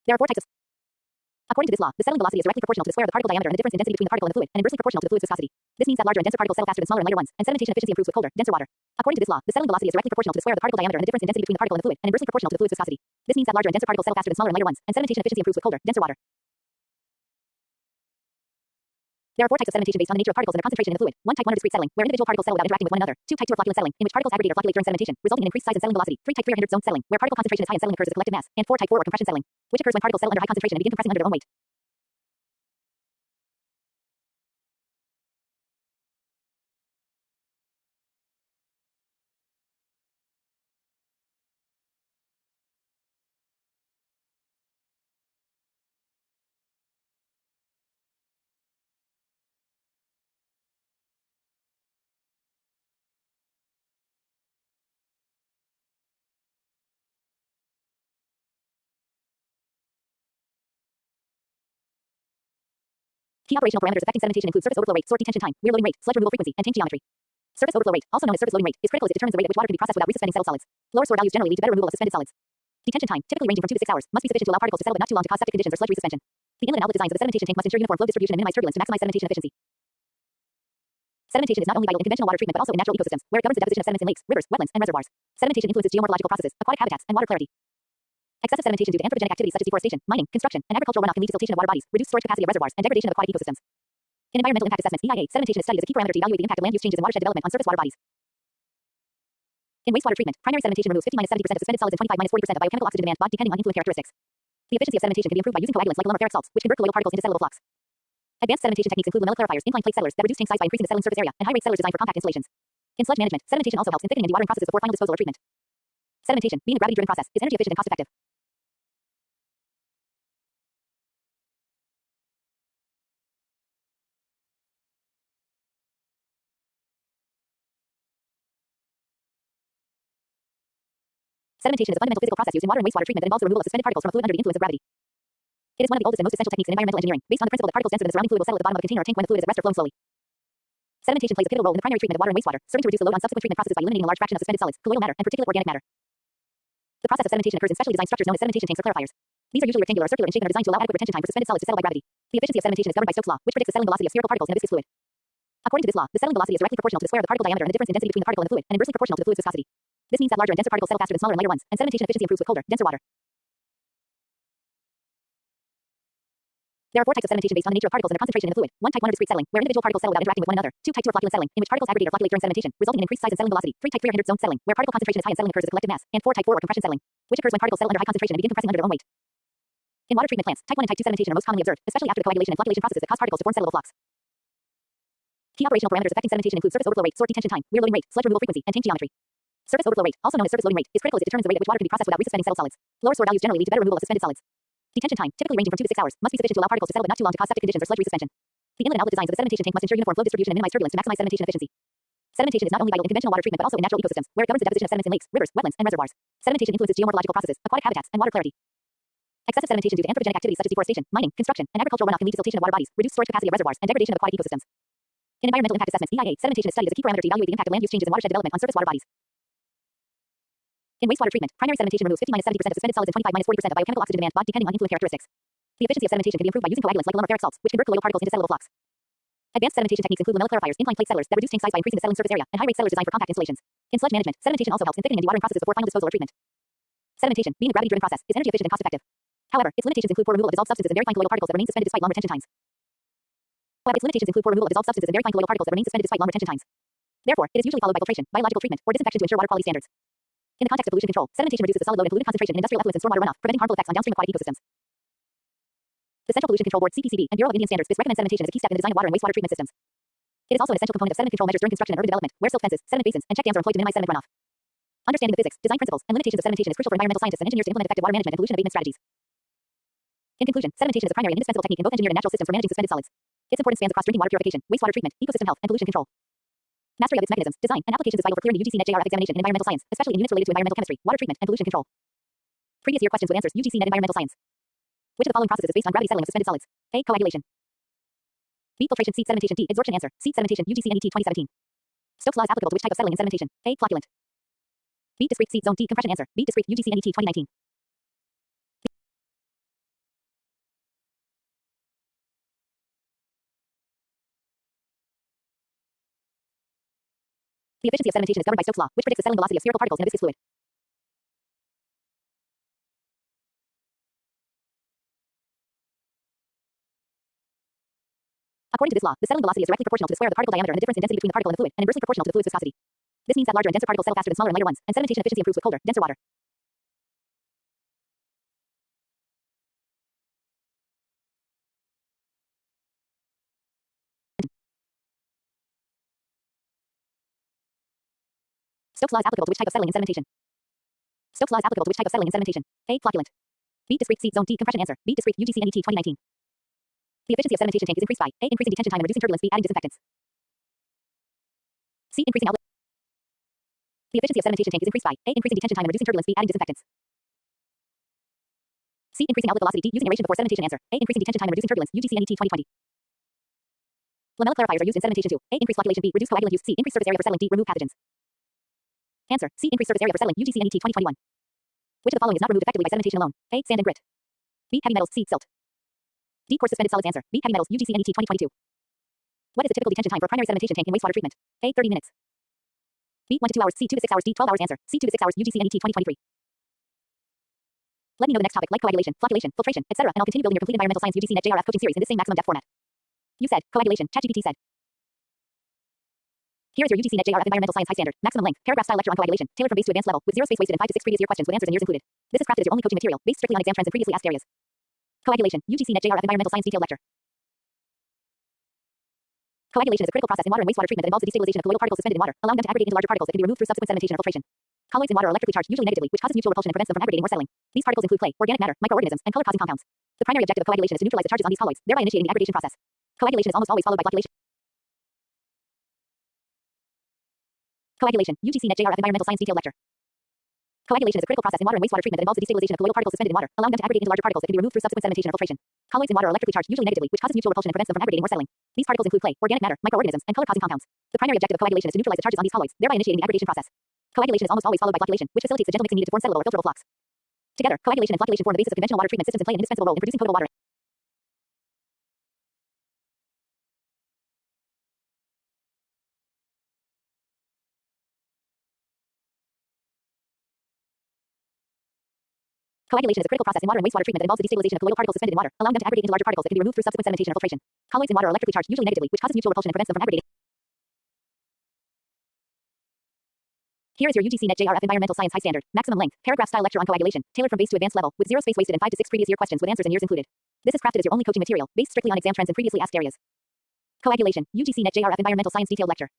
There are 4 types of. According to this law, the settling velocity is directly proportional to the square of the particle diameter and the difference in density between the particle and the fluid, and inversely proportional to the fluid's viscosity. This means that larger and denser particles settle faster than smaller and lighter ones, and sedimentation efficiency improves with colder, denser water. According to this law, the settling velocity is directly proportional to the square of the particle diameter and the difference in density between the particle and the fluid, and inversely proportional to the fluid's viscosity. This means that larger and denser particles settle faster than smaller and lighter ones, and sedimentation efficiency improves with colder, denser water. There are 4 types of sedimentation based on the nature of particles and their concentration in the fluid. 1 type 1 are discrete settling, where individual particles settle without interacting with one another. 2 type 2 are flocculent settling, in which particles aggregate or flocculate during sedimentation, resulting in increased size and settling velocity. 3 type 3 are hindered zone settling, where particle concentration is high and settling occurs as a collective mass. And 4 type 4 or compression settling, which occurs when particles settle under high concentration and begin compressing under their own weight. Key operational parameters affecting sedimentation include surface overflow rate, sort detention time, weir loading rate, sludge removal frequency, and tank geometry. Surface overflow rate, also known as surface loading rate, is critical as it determines the rate at which water can be processed without resuspending settled solids. Lower store values generally lead to better removal of suspended solids. Detention time, typically ranging from 2 to 6 hours, must be sufficient to allow particles to settle but not too long to cause septic conditions or sludge resuspension. The inlet and outlet designs of the sedimentation tank must ensure uniform flow distribution and minimize turbulence to maximize sedimentation efficiency. Sedimentation is not only vital in conventional water treatment but also in natural ecosystems, where it governs the deposition of sediments in lakes, rivers, wetlands, and reservoirs. Sedimentation influences geomorphological processes, aquatic habitats, and water clarity. Excessive sedimentation due to anthropogenic activities such as deforestation, mining, construction, and agricultural runoff can lead to siltation of water bodies, reduced storage capacity of reservoirs, and degradation of aquatic ecosystems. In environmental impact assessments (EIA), sedimentation is studied as a key parameter to evaluate the impact of land use changes and watershed development on surface water bodies. In wastewater treatment, primary sedimentation removes 50-70% of suspended solids and 25-40% of biochemical oxygen demand (BOD) depending on influent characteristics. The efficiency of sedimentation can be improved by using coagulants like aluminum ferric salts, which convert colloidal particles into cellulose blocks. Advanced sedimentation techniques include lamellar clarifiers, incline plate settlers that reduce tank size by increasing the settling surface area, and high-rate settlers designed for compact installations. In sludge management, sedimentation also helps in thickening and dewatering processes before final disposal or treatment. Sedimentation, being a gravity-driven process, is energy efficient and cost-effective. Sedimentation is a fundamental physical process used in water and wastewater treatment that involves the removal of suspended particles from a fluid under the influence of gravity. It is one of the oldest and most essential techniques in environmental engineering, based on the principle that particles denser than the surrounding fluid will settle at the bottom of a container or tank when the fluid is at rest or flowing slowly. Sedimentation plays a pivotal role in the primary treatment of water and wastewater, serving to reduce the load on subsequent treatment processes by eliminating a large fraction of suspended solids, colloidal matter, and particulate organic matter. The process of sedimentation occurs in specially designed structures known as sedimentation tanks or clarifiers. These are usually rectangular or circular in shape and are designed to allow adequate retention time for suspended solids to settle by gravity. The efficiency of sedimentation is governed by Stokes' law, which predicts the settling velocity of spherical particles in a viscous fluid. According to this law, the settling velocity is directly proportional to the square of the particle diameter and the difference in density between the particle and the fluid, and inversely proportional to the fluid's viscosity. This means that larger and denser particles settle faster than smaller and lighter ones, and sedimentation efficiency improves with colder, denser water. There are four types of sedimentation based on the nature of particles and their concentration in the fluid. One, type 1 or discrete settling, where individual particles settle without interacting with one another. Two, type 2 or flocculent settling, in which particles aggregate or flocculate during sedimentation, resulting in increased size and settling velocity. Three, type 3 or hindered zone settling, where particle concentration is high and settling occurs as a collective mass. And four, type 4 or compression settling, which occurs when particles settle under high concentration and begin compressing under their own weight. In water treatment plants, type 1 and type 2 sedimentation are most commonly observed, especially after the coagulation and flocculation processes that cause particles to form settleable flocks. Key operational parameters affecting sedimentation include surface overflow rate, sort detention time, weir loading rate, sludge removal frequency, and tank geometry. Surface overflow rate, also known as surface loading rate, is critical as it determines the rate at which water can be processed without resuspending settled solids. Lower SOR values generally lead to better removal of suspended solids. Detention time, typically ranging from 2 to 6 hours, must be sufficient to allow particles to settle but not too long to cause septic conditions or sludge resuspension. The inlet and outlet designs of the sedimentation tank must ensure uniform flow distribution and minimize turbulence to maximize sedimentation efficiency. Sedimentation is not only vital in conventional water treatment but also in natural ecosystems, where it governs the deposition of sediments in lakes, rivers, wetlands, and reservoirs. Sedimentation influences geomorphological processes, aquatic habitats, and water clarity. Excessive sedimentation due to anthropogenic activities such as deforestation, mining, construction, and agricultural runoff can lead to siltation of water bodies, reduced storage capacity of reservoirs, and degradation of aquatic ecosystems. In environmental impact assessments (EIA), sedimentation is studied as a key parameter to evaluate the impact of land use changes and watershed development on surface water bodies. In wastewater treatment, primary sedimentation removes 50-70% of suspended solids and 25-40% of biochemical oxygen demand (BOD) depending on influent characteristics. The efficiency of sedimentation can be improved by using coagulants like aluminum salts, which convert colloidal particles into settleable flocks. Advanced sedimentation techniques include lamellar clarifiers, incline plate settlers that reduce tank size by increasing the settling surface area, and high-rate settlers designed for compact installations. In sludge management, sedimentation also helps in thickening and dewatering processes before final disposal or treatment. Sedimentation, being a gravity-driven process, is energy efficient and cost-effective. However, its limitations include poor removal of dissolved substances and very fine colloidal particles that remain suspended despite long retention times. Therefore, it is usually followed by filtration, biological treatment, or disinfection to ensure water quality standards. In the context of pollution control, sedimentation reduces the solid load and pollutant concentration in industrial effluents and stormwater runoff, preventing harmful effects on downstream aquatic ecosystems. The Central Pollution Control Board (CPCB) and Bureau of Indian Standards (BIS) recommend sedimentation as a key step in the design of water and wastewater treatment systems. It is also an essential component of sediment control measures during construction and urban development, where silt fences, sediment basins, and check dams are employed to minimize sediment runoff. Understanding the physics, design principles, and limitations of sedimentation is crucial for environmental scientists and engineers to implement effective water management and pollution abatement strategies. In conclusion, sedimentation is a primary and indispensable technique in both engineered and natural systems for managing suspended solids. Its importance spans across drinking water purification, wastewater treatment, ecosystem health, and pollution control. Mastery of its mechanisms, design, and applications is vital for clearing the UGC NET JRF examination in environmental science, especially in units related to environmental chemistry, water treatment, and pollution control. Previous year questions with answers. UGC NET Environmental Science. Which of the following processes is based on gravity settling of suspended solids? A. Coagulation. B. Filtration. C. Sedimentation. D. Adsorption. Answer. C. Sedimentation. UGC NET 2017. Stokes' law is applicable to which type of settling in sedimentation? A. Flocculant. B. Discrete. C. Zone. D. Compression. Answer. B. Discrete. UGC NET 2019. The efficiency of sedimentation is governed by Stokes' law, which predicts the settling velocity of spherical particles in a viscous fluid. According to this law, the settling velocity is directly proportional to the square of the particle diameter and the difference in density between the particle and the fluid, and inversely proportional to the fluid's viscosity. This means that larger and denser particles settle faster than smaller and lighter ones, and sedimentation efficiency improves with colder, denser water. Stokes' law is applicable to which type of settling in sedimentation? Stokes' law is applicable to which type of settling in sedimentation? A. Flocculant. B. Discrete. C. Zone. D. Compression. Answer. B. Discrete. UGC NET 2019. The efficiency of sedimentation tank is increased by A. Increasing detention time and reducing turbulence. B. Adding disinfectants. C. Increasing outlet. The efficiency of sedimentation tank is increased by A. Increasing detention time and reducing turbulence. B. Adding disinfectants. C. Increasing outlet velocity. D. Using aeration before sedimentation. Answer. A. Increasing detention time and reducing turbulence. UGC NET 2020. Lamellar clarifiers are used in sedimentation too. A. Increase flocculation. B. Reduce coagulant use. C. Increase surface area for settling. D. Remove pathogens. Answer. C. Increase surface area for settling. UGC NET 2021. Which of the following is not removed effectively by sedimentation alone? A. Sand and grit. B. Heavy metals. C. Silt. D. Coarse suspended solids. Answer. B. Heavy metals. UGC NET 2022. What is the typical detention time for a primary sedimentation tank in wastewater treatment? A. 30 minutes. B. 1 to 2 hours. C. 2 to 6 hours. D. 12 hours. Answer. C. 2 to 6 hours. UGC NET 2023. Let me know the next topic, like coagulation, flocculation, filtration, etc., and I'll continue building your complete environmental science UGC NET JRF coaching series in this same maximum depth format. You said coagulation. ChatGPT said. Here is your UGC NET JRF environmental science high standard, maximum length, paragraph style lecture on coagulation, tailored from base to advanced level, with zero space wasted and 5 to 6 previous year questions with answers and years included. This is crafted as your only coaching material, based strictly on exam trends and previously asked areas. Coagulation. UGC NET JRF environmental science detailed lecture. Coagulation is a critical process in water and wastewater treatment that involves the destabilization of colloidal particles suspended in water, allowing them to aggregate into larger particles that can be removed through subsequent sedimentation or filtration. Colloids in water are electrically charged, usually negatively, which causes mutual repulsion and prevents them from aggregating or settling. These particles include clay, organic matter, microorganisms, and color-causing compounds. The primary objective of coagulation is to neutralize the charges on these colloids, thereby initiating the aggregation process. Coagulation is almost always followed by flocculation. Coagulation. UGC NET JRF environmental science detailed lecture. Coagulation is a critical process in water and wastewater treatment that involves the destabilization of colloidal particles suspended in water, allowing them to aggregate into larger particles that can be removed through subsequent sedimentation or filtration. Colloids in water are electrically charged, usually negatively, which causes mutual repulsion and prevents them from aggregating or settling. These particles include clay, organic matter, microorganisms, and color-causing compounds. The primary objective of coagulation is to neutralize the charges on these colloids, thereby initiating the aggregation process. Coagulation is almost always followed by flocculation, which facilitates the gentle mixing needed to form settleable or filterable flocks. Together, coagulation and flocculation form the basis of conventional water treatment systems and play an indispensable role in producing potable water. Coagulation is a critical process in water and wastewater treatment that involves the destabilization of colloidal particles suspended in water, allowing them to aggregate into larger particles that can be removed through subsequent sedimentation or filtration. Colloids in water are electrically charged, usually negatively, which causes mutual repulsion and prevents them from aggregating. Here is your UGC NET JRF Environmental Science High Standard, Maximum Length, Paragraph Style Lecture on Coagulation, tailored from base to advanced level, with zero space wasted and 5 to 6 previous year questions with answers and years included. This is crafted as your only coaching material, based strictly on exam trends in previously asked areas. Coagulation, UGC NET JRF Environmental Science Detailed Lecture.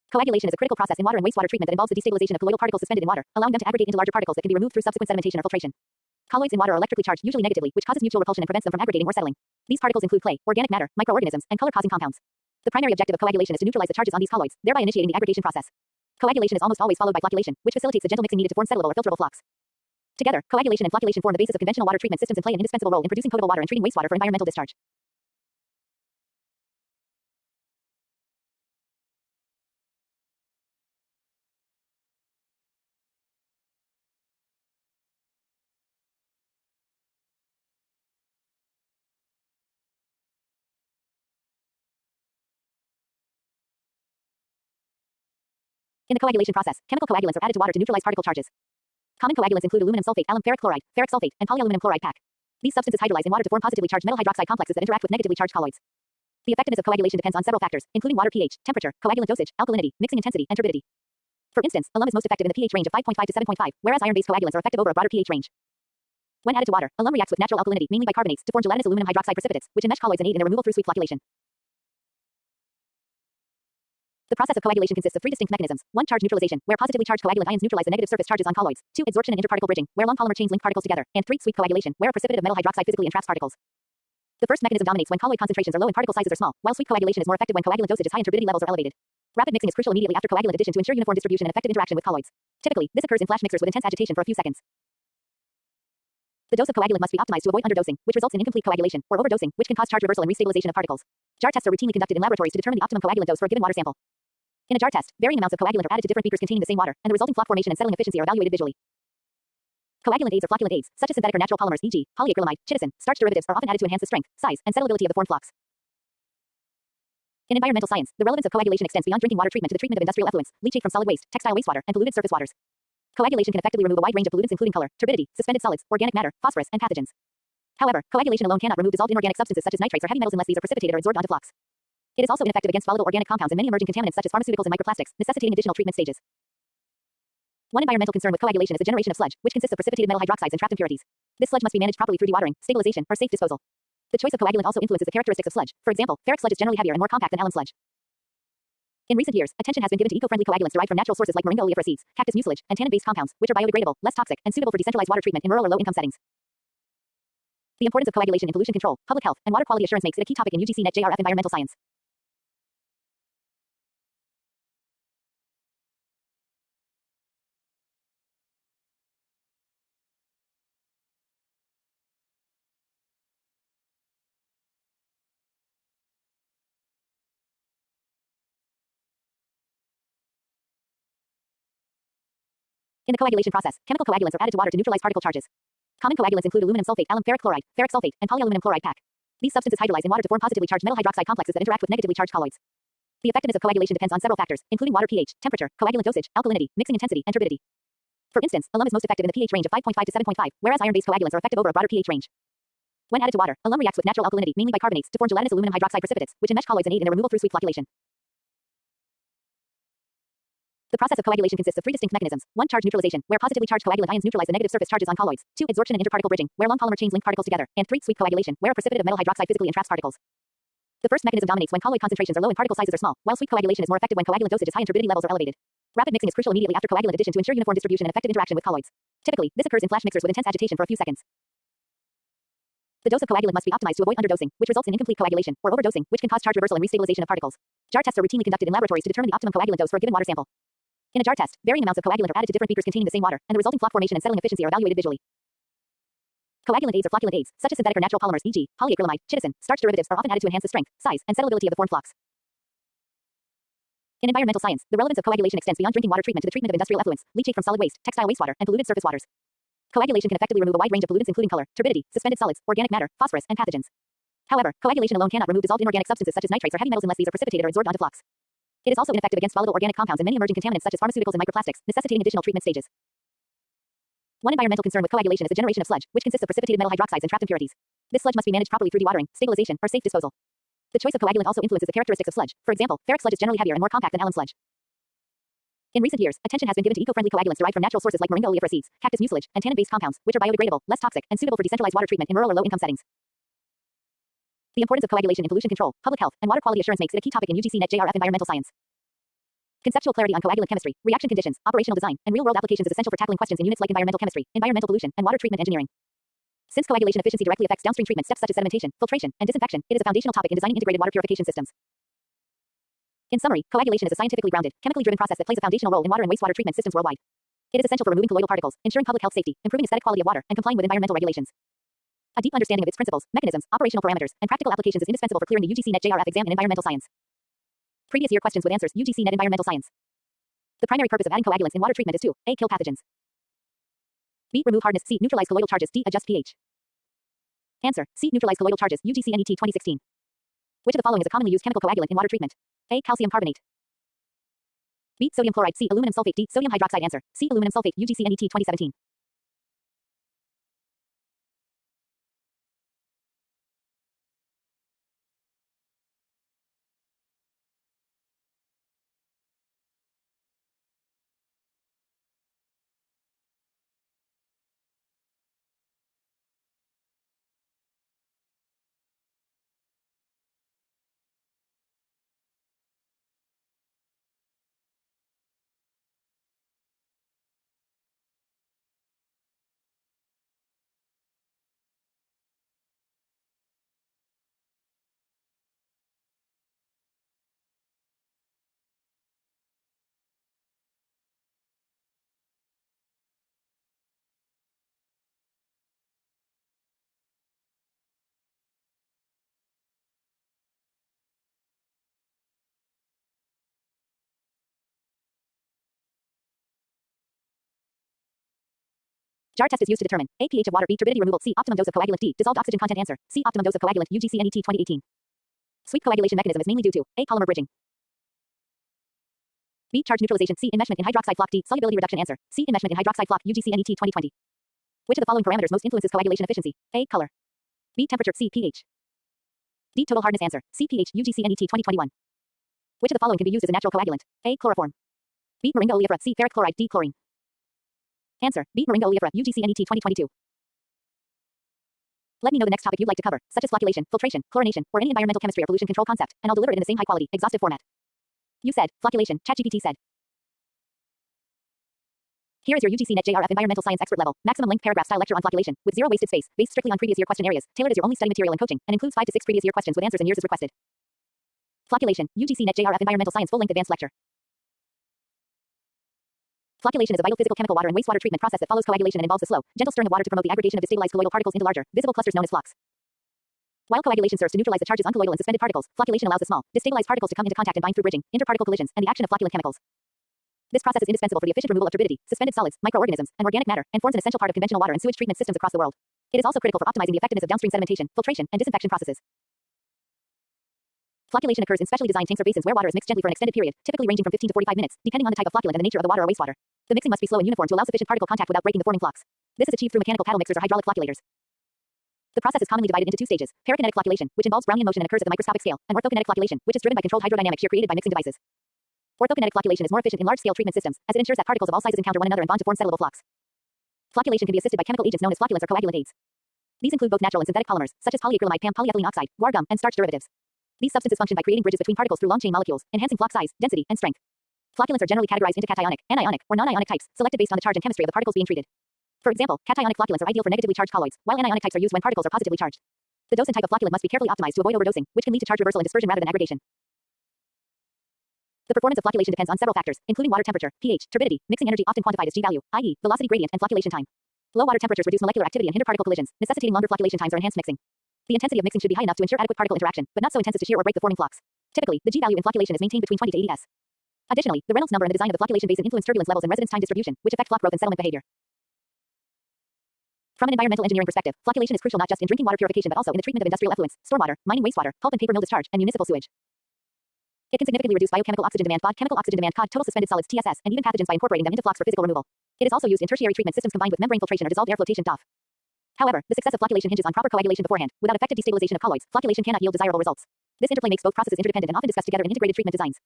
Coagulation is a critical process in water and wastewater treatment that involves the destabilization of colloidal particles suspended in water, allowing them to aggregate into larger particles that can be removed through subsequent sedimentation or filtration. Colloids in water are electrically charged, usually negatively, which causes mutual repulsion and prevents them from aggregating or settling. These particles include clay, organic matter, microorganisms, and color-causing compounds. The primary objective of coagulation is to neutralize the charges on these colloids, thereby initiating the aggregation process. Coagulation is almost always followed by flocculation, which facilitates the gentle mixing needed to form settleable or filterable flocks. Together, coagulation and flocculation form the basis of conventional water treatment systems and play an indispensable role in producing potable water and treating wastewater for environmental discharge. In the coagulation process, chemical coagulants are added to water to neutralize particle charges. Common coagulants include aluminum sulfate, alum ferric chloride, ferric sulfate, and polyaluminum chloride PAC. These substances hydrolyze in water to form positively charged metal hydroxide complexes that interact with negatively charged colloids. The effectiveness of coagulation depends on several factors, including water pH, temperature, coagulant dosage, alkalinity, mixing intensity, and turbidity. For instance, alum is most effective in the pH range of 5.5 to 7.5, whereas iron-based coagulants are effective over a broader pH range. When added to water, alum reacts with natural alkalinity, mainly bicarbonates, to form gelatinous aluminum hydroxide precipitates, which enmesh colloids and aid in their removal through sweet flocculation. The process of coagulation consists of 3 distinct mechanisms. 1. Charge neutralization, where positively charged coagulant ions neutralize the negative surface charges on colloids. 2. Adsorption and interparticle bridging, where long polymer chains link particles together. And 3. Sweet coagulation, where a precipitate of metal hydroxide physically entraps particles. The first mechanism dominates when colloid concentrations are low and particle sizes are small, while sweet coagulation is more effective when coagulant dosage is high and turbidity levels are elevated. Rapid mixing is crucial immediately after coagulant addition to ensure uniform distribution and effective interaction with colloids. Typically, this occurs in flash mixers with intense agitation for a few seconds. The dose of coagulant must be optimized to avoid underdosing, which results in incomplete coagulation, or overdosing, which can cause charge reversal and restabilization of particles. Jar tests are routinely conducted in laboratories to determine the optimum coagulant dose for a given water sample. In a jar test, varying amounts of coagulant are added to different beakers containing the same water, and the resulting flock formation and settling efficiency are evaluated visually. Coagulant aids or flocculant aids, such as synthetic or natural polymers, e.g., polyacrylamide, chitosan, starch derivatives, are often added to enhance the strength, size, and settleability of the formed flocks. In environmental science, the relevance of coagulation extends beyond drinking water treatment to the treatment of industrial effluents, leachate from solid waste, textile wastewater, and polluted surface waters. Coagulation can effectively remove a wide range of pollutants including color, turbidity, suspended solids, organic matter, phosphorus, and pathogens. However, coagulation alone cannot remove dissolved inorganic substances such as nitrates or heavy metals unless these are precipitated or absorbed onto flocks. It is also ineffective against volatile organic compounds and many emerging contaminants such as pharmaceuticals and microplastics, necessitating additional treatment stages. One environmental concern with coagulation is the generation of sludge, which consists of precipitated metal hydroxides and trapped impurities. This sludge must be managed properly through dewatering, stabilization, or safe disposal. The choice of coagulant also influences the characteristics of sludge. For example, ferric sludge is generally heavier and more compact than alum sludge. In recent years, attention has been given to eco-friendly coagulants derived from natural sources like moringa oleifera seeds, cactus mucilage, and tannin-based compounds, which are biodegradable, less toxic, and suitable for decentralized water treatment in rural or low-income settings. The importance of coagulation in pollution control, public health, and water quality assurance makes it a key topic in UGC NET JRF environmental science. In the coagulation process, chemical coagulants are added to water to neutralize particle charges. Common coagulants include aluminum sulfate, alum ferric chloride, ferric sulfate, and polyaluminum chloride PAC. These substances hydrolyze in water to form positively charged metal hydroxide complexes that interact with negatively charged colloids. The effectiveness of coagulation depends on several factors, including water pH, temperature, coagulant dosage, alkalinity, mixing intensity, and turbidity. For instance, alum is most effective in the pH range of 5.5 to 7.5, whereas iron-based coagulants are effective over a broader pH range. When added to water, alum reacts with natural alkalinity, mainly bicarbonates, to form gelatinous aluminum hydroxide precipitates, which enmesh colloids and aid in their removal through sweet flocculation. The process of coagulation consists of 3 distinct mechanisms. 1. Charge neutralization, where positively charged coagulant ions neutralize the negative surface charges on colloids. 2. Adsorption and interparticle bridging, where long polymer chains link particles together. And 3. Sweet coagulation, where a precipitate of metal hydroxide physically entraps particles. The first mechanism dominates when colloid concentrations are low and particle sizes are small, while sweet coagulation is more effective when coagulant dosage is high and turbidity levels are elevated. Rapid mixing is crucial immediately after coagulant addition to ensure uniform distribution and effective interaction with colloids. Typically, this occurs in flash mixers with intense agitation for a few seconds. The dose of coagulant must be optimized to avoid underdosing, which results in incomplete coagulation, or overdosing, which can cause charge reversal and restabilization of particles. Jar tests are routinely conducted in laboratories to determine the optimum coagulant dose for a given water sample. In a jar test, varying amounts of coagulant are added to different beakers containing the same water, and the resulting floc formation and settling efficiency are evaluated visually. Coagulant aids or flocculant aids, such as synthetic or natural polymers, e.g., polyacrylamide, chitosan, starch derivatives, are often added to enhance the strength, size, and settleability of the formed flocs. In environmental science, the relevance of coagulation extends beyond drinking water treatment to the treatment of industrial effluents, leachate from solid waste, textile wastewater, and polluted surface waters. Coagulation can effectively remove a wide range of pollutants including color, turbidity, suspended solids, organic matter, phosphorus, and pathogens. However, coagulation alone cannot remove dissolved inorganic substances such as nitrates or heavy metals unless these are precipitated or absorbed onto flocs. It is also ineffective against volatile organic compounds and many emerging contaminants such as pharmaceuticals and microplastics, necessitating additional treatment stages. One environmental concern with coagulation is the generation of sludge, which consists of precipitated metal hydroxides and trapped impurities. This sludge must be managed properly through dewatering, stabilization, or safe disposal. The choice of coagulant also influences the characteristics of sludge. For example, ferric sludge is generally heavier and more compact than alum sludge. In recent years, attention has been given to eco-friendly coagulants derived from natural sources like moringa oleifera seeds, cactus mucilage, and tannin-based compounds, which are biodegradable, less toxic, and suitable for decentralized water treatment in rural or low-income settings. The importance of coagulation in pollution control, public health, and water quality assurance makes it a key topic in UGC NET JRF environmental science. Conceptual clarity on coagulant chemistry, reaction conditions, operational design, and real-world applications is essential for tackling questions in units like environmental chemistry, environmental pollution, and water treatment engineering. Since coagulation efficiency directly affects downstream treatment steps such as sedimentation, filtration, and disinfection, it is a foundational topic in designing integrated water purification systems. In summary, coagulation is a scientifically grounded, chemically driven process that plays a foundational role in water and wastewater treatment systems worldwide. It is essential for removing colloidal particles, ensuring public health safety, improving aesthetic quality of water, and complying with environmental regulations. A deep understanding of its principles, mechanisms, operational parameters, and practical applications is indispensable for clearing the UGC NET JRF exam in environmental science. Previous year questions with answers. UGC NET environmental science. The primary purpose of adding coagulants in water treatment is to A. Kill pathogens. B. Remove hardness. C. Neutralize colloidal charges. D. Adjust pH. Answer. C. Neutralize colloidal charges. UGC NET 2016. Which of the following is a commonly used chemical coagulant in water treatment? A. Calcium carbonate. B. Sodium chloride. C. Aluminum sulfate. D. Sodium hydroxide. Answer. C. Aluminum sulfate. UGC NET 2017. Jar test is used to determine A. pH of water. B. Turbidity removal. C. Optimum dose of coagulant. D. Dissolved oxygen content. Answer. C. Optimum dose of coagulant. UGC NET 2018. Sweep coagulation mechanism is mainly due to A. Polymer bridging. B. Charge neutralization. C. Enmeshment in hydroxide floc. D. Solubility reduction. Answer. C. Enmeshment in hydroxide floc. UGC NET 2020. Which of the following parameters most influences coagulation efficiency? A. Color. B. Temperature. C. pH. D. Total hardness. Answer. C. pH. UGC NET 2021. Which of the following can be used as a natural coagulant? A. Chloroform. B. Moringa oleifera. C. Ferric chloride. D. Chlorine. Answer. B. Moringa oleifera. UGC NET 2022. Let me know the next topic you'd like to cover, such as flocculation, filtration, chlorination, or any environmental chemistry or pollution control concept, and I'll deliver it in the same high-quality, exhaustive format. You said, flocculation, ChatGPT said. Here is your UGC NET JRF environmental science expert level, maximum length paragraph style lecture on flocculation, with zero wasted space, based strictly on previous year question areas, tailored as your only study material and coaching, and includes 5 to 6 previous year questions with answers and years as requested. Flocculation, UGC NET JRF environmental science full-length advanced lecture. Flocculation is a vital physical chemical water and wastewater treatment process that follows coagulation and involves the slow, gentle stirring of water to promote the aggregation of destabilized colloidal particles into larger, visible clusters known as flocs. While coagulation serves to neutralize the charges on colloidal and suspended particles, flocculation allows the small, destabilized particles to come into contact and bind through bridging, interparticle collisions, and the action of flocculant chemicals. This process is indispensable for the efficient removal of turbidity, suspended solids, microorganisms, and organic matter, and forms an essential part of conventional water and sewage treatment systems across the world. It is also critical for optimizing the effectiveness of downstream sedimentation, filtration, and disinfection processes. Flocculation occurs in specially designed tanks or basins where water is mixed gently for an extended period, typically ranging from 15 to 45 minutes, depending on the type of flocculant and the nature of the water or wastewater. The mixing must be slow and uniform to allow sufficient particle contact without breaking the forming flocs. This is achieved through mechanical paddle mixers or hydraulic flocculators. The process is commonly divided into 2 stages: parakinetic flocculation, which involves Brownian motion and occurs at the microscopic scale, and orthokinetic flocculation, which is driven by controlled hydrodynamic shear created by mixing devices. Orthokinetic flocculation is more efficient in large-scale treatment systems, as it ensures that particles of all sizes encounter one another and bond to form settleable flocs. Flocculation can be assisted by chemical agents known as flocculants or coagulant aids. These include both natural and synthetic polymers, such as polyacrylamide, PAM, polyethylene oxide, guar gum, and starch derivatives. These substances function by creating bridges between particles through long-chain molecules, enhancing floc size, density, and strength. Flocculants are generally categorized into cationic, anionic, or non-ionic types, selected based on the charge and chemistry of the particles being treated. For example, cationic flocculants are ideal for negatively charged colloids, while anionic types are used when particles are positively charged. The dose and type of flocculant must be carefully optimized to avoid overdosing, which can lead to charge reversal and dispersion rather than aggregation. The performance of flocculation depends on several factors, including water temperature, pH, turbidity, mixing energy often quantified as G-value, i.e., velocity gradient and flocculation time. Low water temperatures reduce molecular activity and hinder particle collisions, necessitating longer flocculation times or enhanced mixing. The intensity of mixing should be high enough to ensure adequate particle interaction, but not so intense as to shear or break the forming flocks. Typically, the G-value in flocculation is maintained between 20 to 80 s. Additionally, the Reynolds number and the design of the flocculation basin influence turbulence levels and residence time distribution, which affect flock growth and settlement behavior. From an environmental engineering perspective, flocculation is crucial not just in drinking water purification but also in the treatment of industrial effluents, stormwater, mining wastewater, pulp and paper mill discharge, and municipal sewage. It can significantly reduce biochemical oxygen demand (BOD), chemical oxygen demand (COD), total suspended solids (TSS), and even pathogens by incorporating them into flocks for physical removal. It is also used in tertiary treatment systems combined with membrane filtration or dissolved air flotation (DAF). However, the success of flocculation hinges on proper coagulation beforehand. Without effective destabilization of colloids, flocculation cannot yield desirable results. This interplay makes both processes interdependent and often discussed together in integrated treatment designs.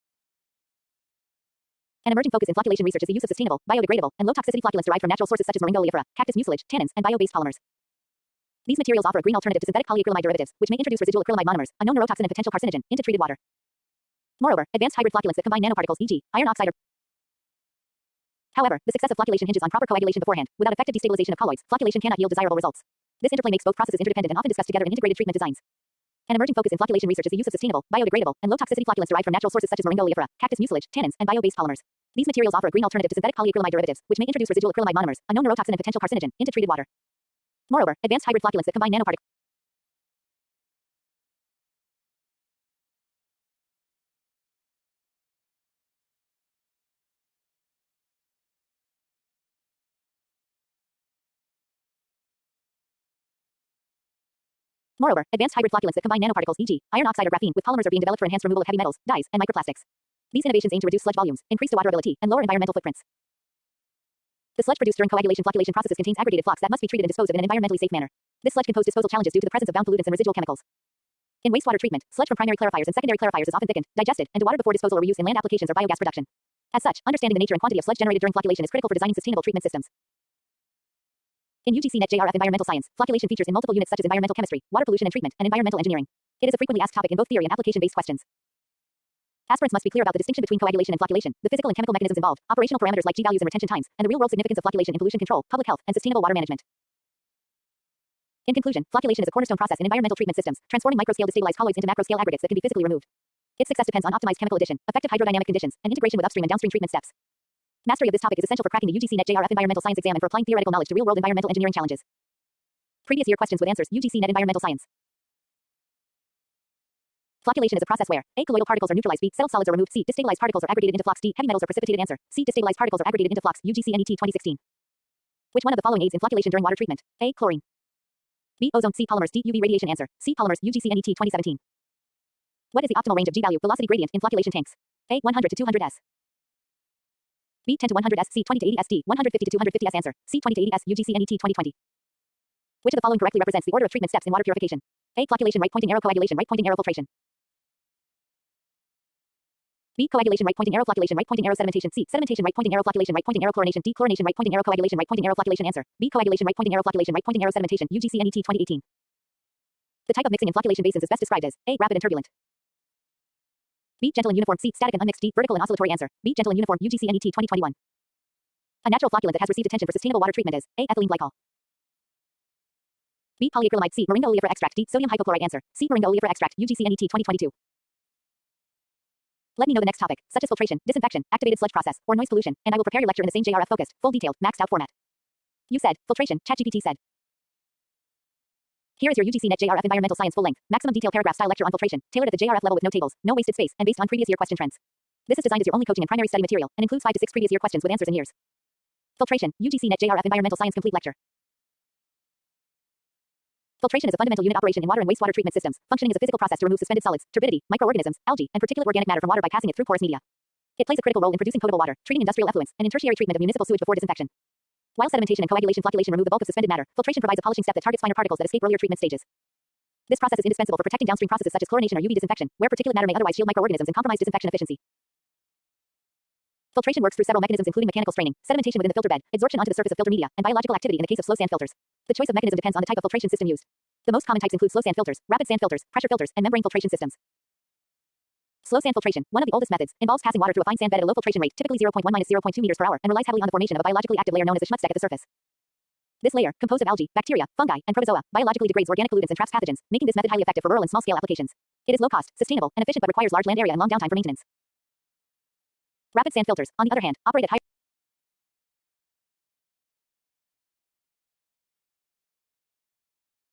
An emerging focus in flocculation research is the use of sustainable, biodegradable, and low-toxicity flocculants derived from natural sources such as moringa oleifera, cactus mucilage, tannins, and bio-based polymers. These materials offer a green alternative to synthetic polyacrylamide derivatives, which may introduce residual acrylamide monomers, a known neurotoxin and potential carcinogen, into treated water. Moreover, advanced hybrid flocculants that combine nanoparticles, e.g., iron oxide or However, the success of flocculation hinges on proper coagulation beforehand. Without effective destabilization of colloids, flocculation cannot yield desirable results. This interplay makes both processes interdependent and often discussed together in integrated treatment designs. An emerging focus in flocculation research is the use of sustainable, biodegradable, and low-toxicity flocculants derived from natural sources such as moringa oleifera, cactus mucilage, tannins, and bio-based polymers. These materials offer a green alternative to synthetic polyacrylamide derivatives, which may introduce residual acrylamide monomers, a known neurotoxin and potential carcinogen, into treated water. Moreover, advanced hybrid flocculants that combine nanoparticles Moreover, advanced hybrid flocculants that combine nanoparticles, e.g., iron oxide or graphene, with polymers are being developed for enhanced removal of heavy metals, dyes, and microplastics. These innovations aim to reduce sludge volumes, increase dewatterability, and lower environmental footprints. The sludge produced during coagulation flocculation processes contains aggregated flocks that must be treated and disposed of in an environmentally safe manner. This sludge can pose disposal challenges due to the presence of bound pollutants and residual chemicals. In wastewater treatment, sludge from primary clarifiers and secondary clarifiers is often thickened, digested, and dewatered before disposal or reuse in land applications or biogas production. As such, understanding the nature and quantity of sludge generated during flocculation is critical for designing sustainable treatment systems. In UGC NET JRF Environmental Science, flocculation features in multiple units such as environmental chemistry, water pollution and treatment, and environmental engineering. It is a frequently asked topic in both theory and application-based questions. Aspirants must be clear about the distinction between coagulation and flocculation, the physical and chemical mechanisms involved, operational parameters like G-values and retention times, and the real-world significance of flocculation in pollution control, public health, and sustainable water management. In conclusion, flocculation is a cornerstone process in environmental treatment systems, transforming microscale destabilized colloids into macroscale aggregates that can be physically removed. Its success depends on optimized chemical addition, effective hydrodynamic conditions, and integration with upstream and downstream treatment steps. Mastery of this topic is essential for cracking the UGC NET JRF Environmental Science exam and for applying theoretical knowledge to real-world environmental engineering challenges. Previous year questions with answers. UGC NET Environmental Science. Flocculation is a process where A. Colloidal particles are neutralized. B. Settled solids are removed. C. Destabilized particles are aggregated into flocks. D. Heavy metals are precipitated. Answer. C. Destabilized particles are aggregated into flocks. UGC NET 2016. Which one of the following aids in flocculation during water treatment? A. Chlorine. B. Ozone. C. Polymers. D. UV radiation. Answer. C. Polymers. UGC NET 2017. What is the optimal range of G-value velocity gradient in flocculation tanks? A. 100 to 200 s. B. 10 to 100 s. C. 20 to 80 s. D. 150 to 250 s. Answer. C. 20 to 80 s. UGC NET 2020. Which of the following correctly represents the order of treatment steps in water purification? A. Flocculation, right pointing arrow, coagulation, right pointing arrow, filtration. B. Coagulation, right pointing arrow, flocculation, right pointing arrow, sedimentation. C. Sedimentation, right pointing arrow, flocculation, right pointing arrow, chlorination. D. Chlorination, right pointing arrow, coagulation, right pointing arrow, flocculation. Answer. B. Coagulation, right pointing arrow, flocculation, right pointing arrow, sedimentation. UGC NET 2018. The type of mixing in flocculation basins is best described as A. Rapid and turbulent. B. Gentle and uniform. C. Static and unmixed. D. Vertical and oscillatory. Answer. B. Gentle and uniform. UGC NET 2021. A natural flocculant that has received attention for sustainable water treatment is A. Ethylene glycol. B. Polyacrylamide. C. Moringa oleifera extract. D. Sodium hypochlorite. Answer. C. Moringa oleifera extract. UGC NET 2022. Let me know the next topic, such as filtration, disinfection, activated sludge process, or noise pollution, and I will prepare your lecture in the same JRF-focused, full detailed, maxed out format. You said, filtration, ChatGPT said. Here is your UGC NET JRF Environmental Science full-length, maximum detail paragraph style lecture on filtration, tailored at the JRF level with no tables, no wasted space, and based on previous year question trends. This is designed as your only coaching and primary study material, and includes 5 to 6 previous year questions with answers in years. Filtration, UGC NET JRF Environmental Science complete lecture. Filtration is a fundamental unit operation in water and wastewater treatment systems. Functioning as a physical process to remove suspended solids, turbidity, microorganisms, algae, and particulate organic matter from water by passing it through porous media. It plays a critical role in producing potable water, treating industrial effluents, and in tertiary treatment of municipal sewage before disinfection. While sedimentation and coagulation flocculation remove the bulk of suspended matter, filtration provides a polishing step that targets finer particles that escape earlier treatment stages. This process is indispensable for protecting downstream processes such as chlorination or UV disinfection, where particulate matter may otherwise shield microorganisms and compromise disinfection efficiency. Filtration works through several mechanisms including mechanical straining, sedimentation within the filter bed, adsorption onto the surface of filter media, and biological activity in the case of slow sand filters. The choice of mechanism depends on the type of filtration system used. The most common types include slow sand filters, rapid sand filters, pressure filters, and membrane filtration systems. Slow sand filtration, one of the oldest methods, involves passing water through a fine sand bed at a low filtration rate, typically 0.1 - 0.2 meters per hour, and relies heavily on the formation of a biologically active layer known as the Schmutz deck at the surface. This layer, composed of algae, bacteria, fungi, and protozoa, biologically degrades organic pollutants and traps pathogens, making this method highly effective for rural and small-scale applications. It is low-cost, sustainable, and efficient but requires large land area and long downtime for maintenance. Rapid sand filters, on the other hand, operate at high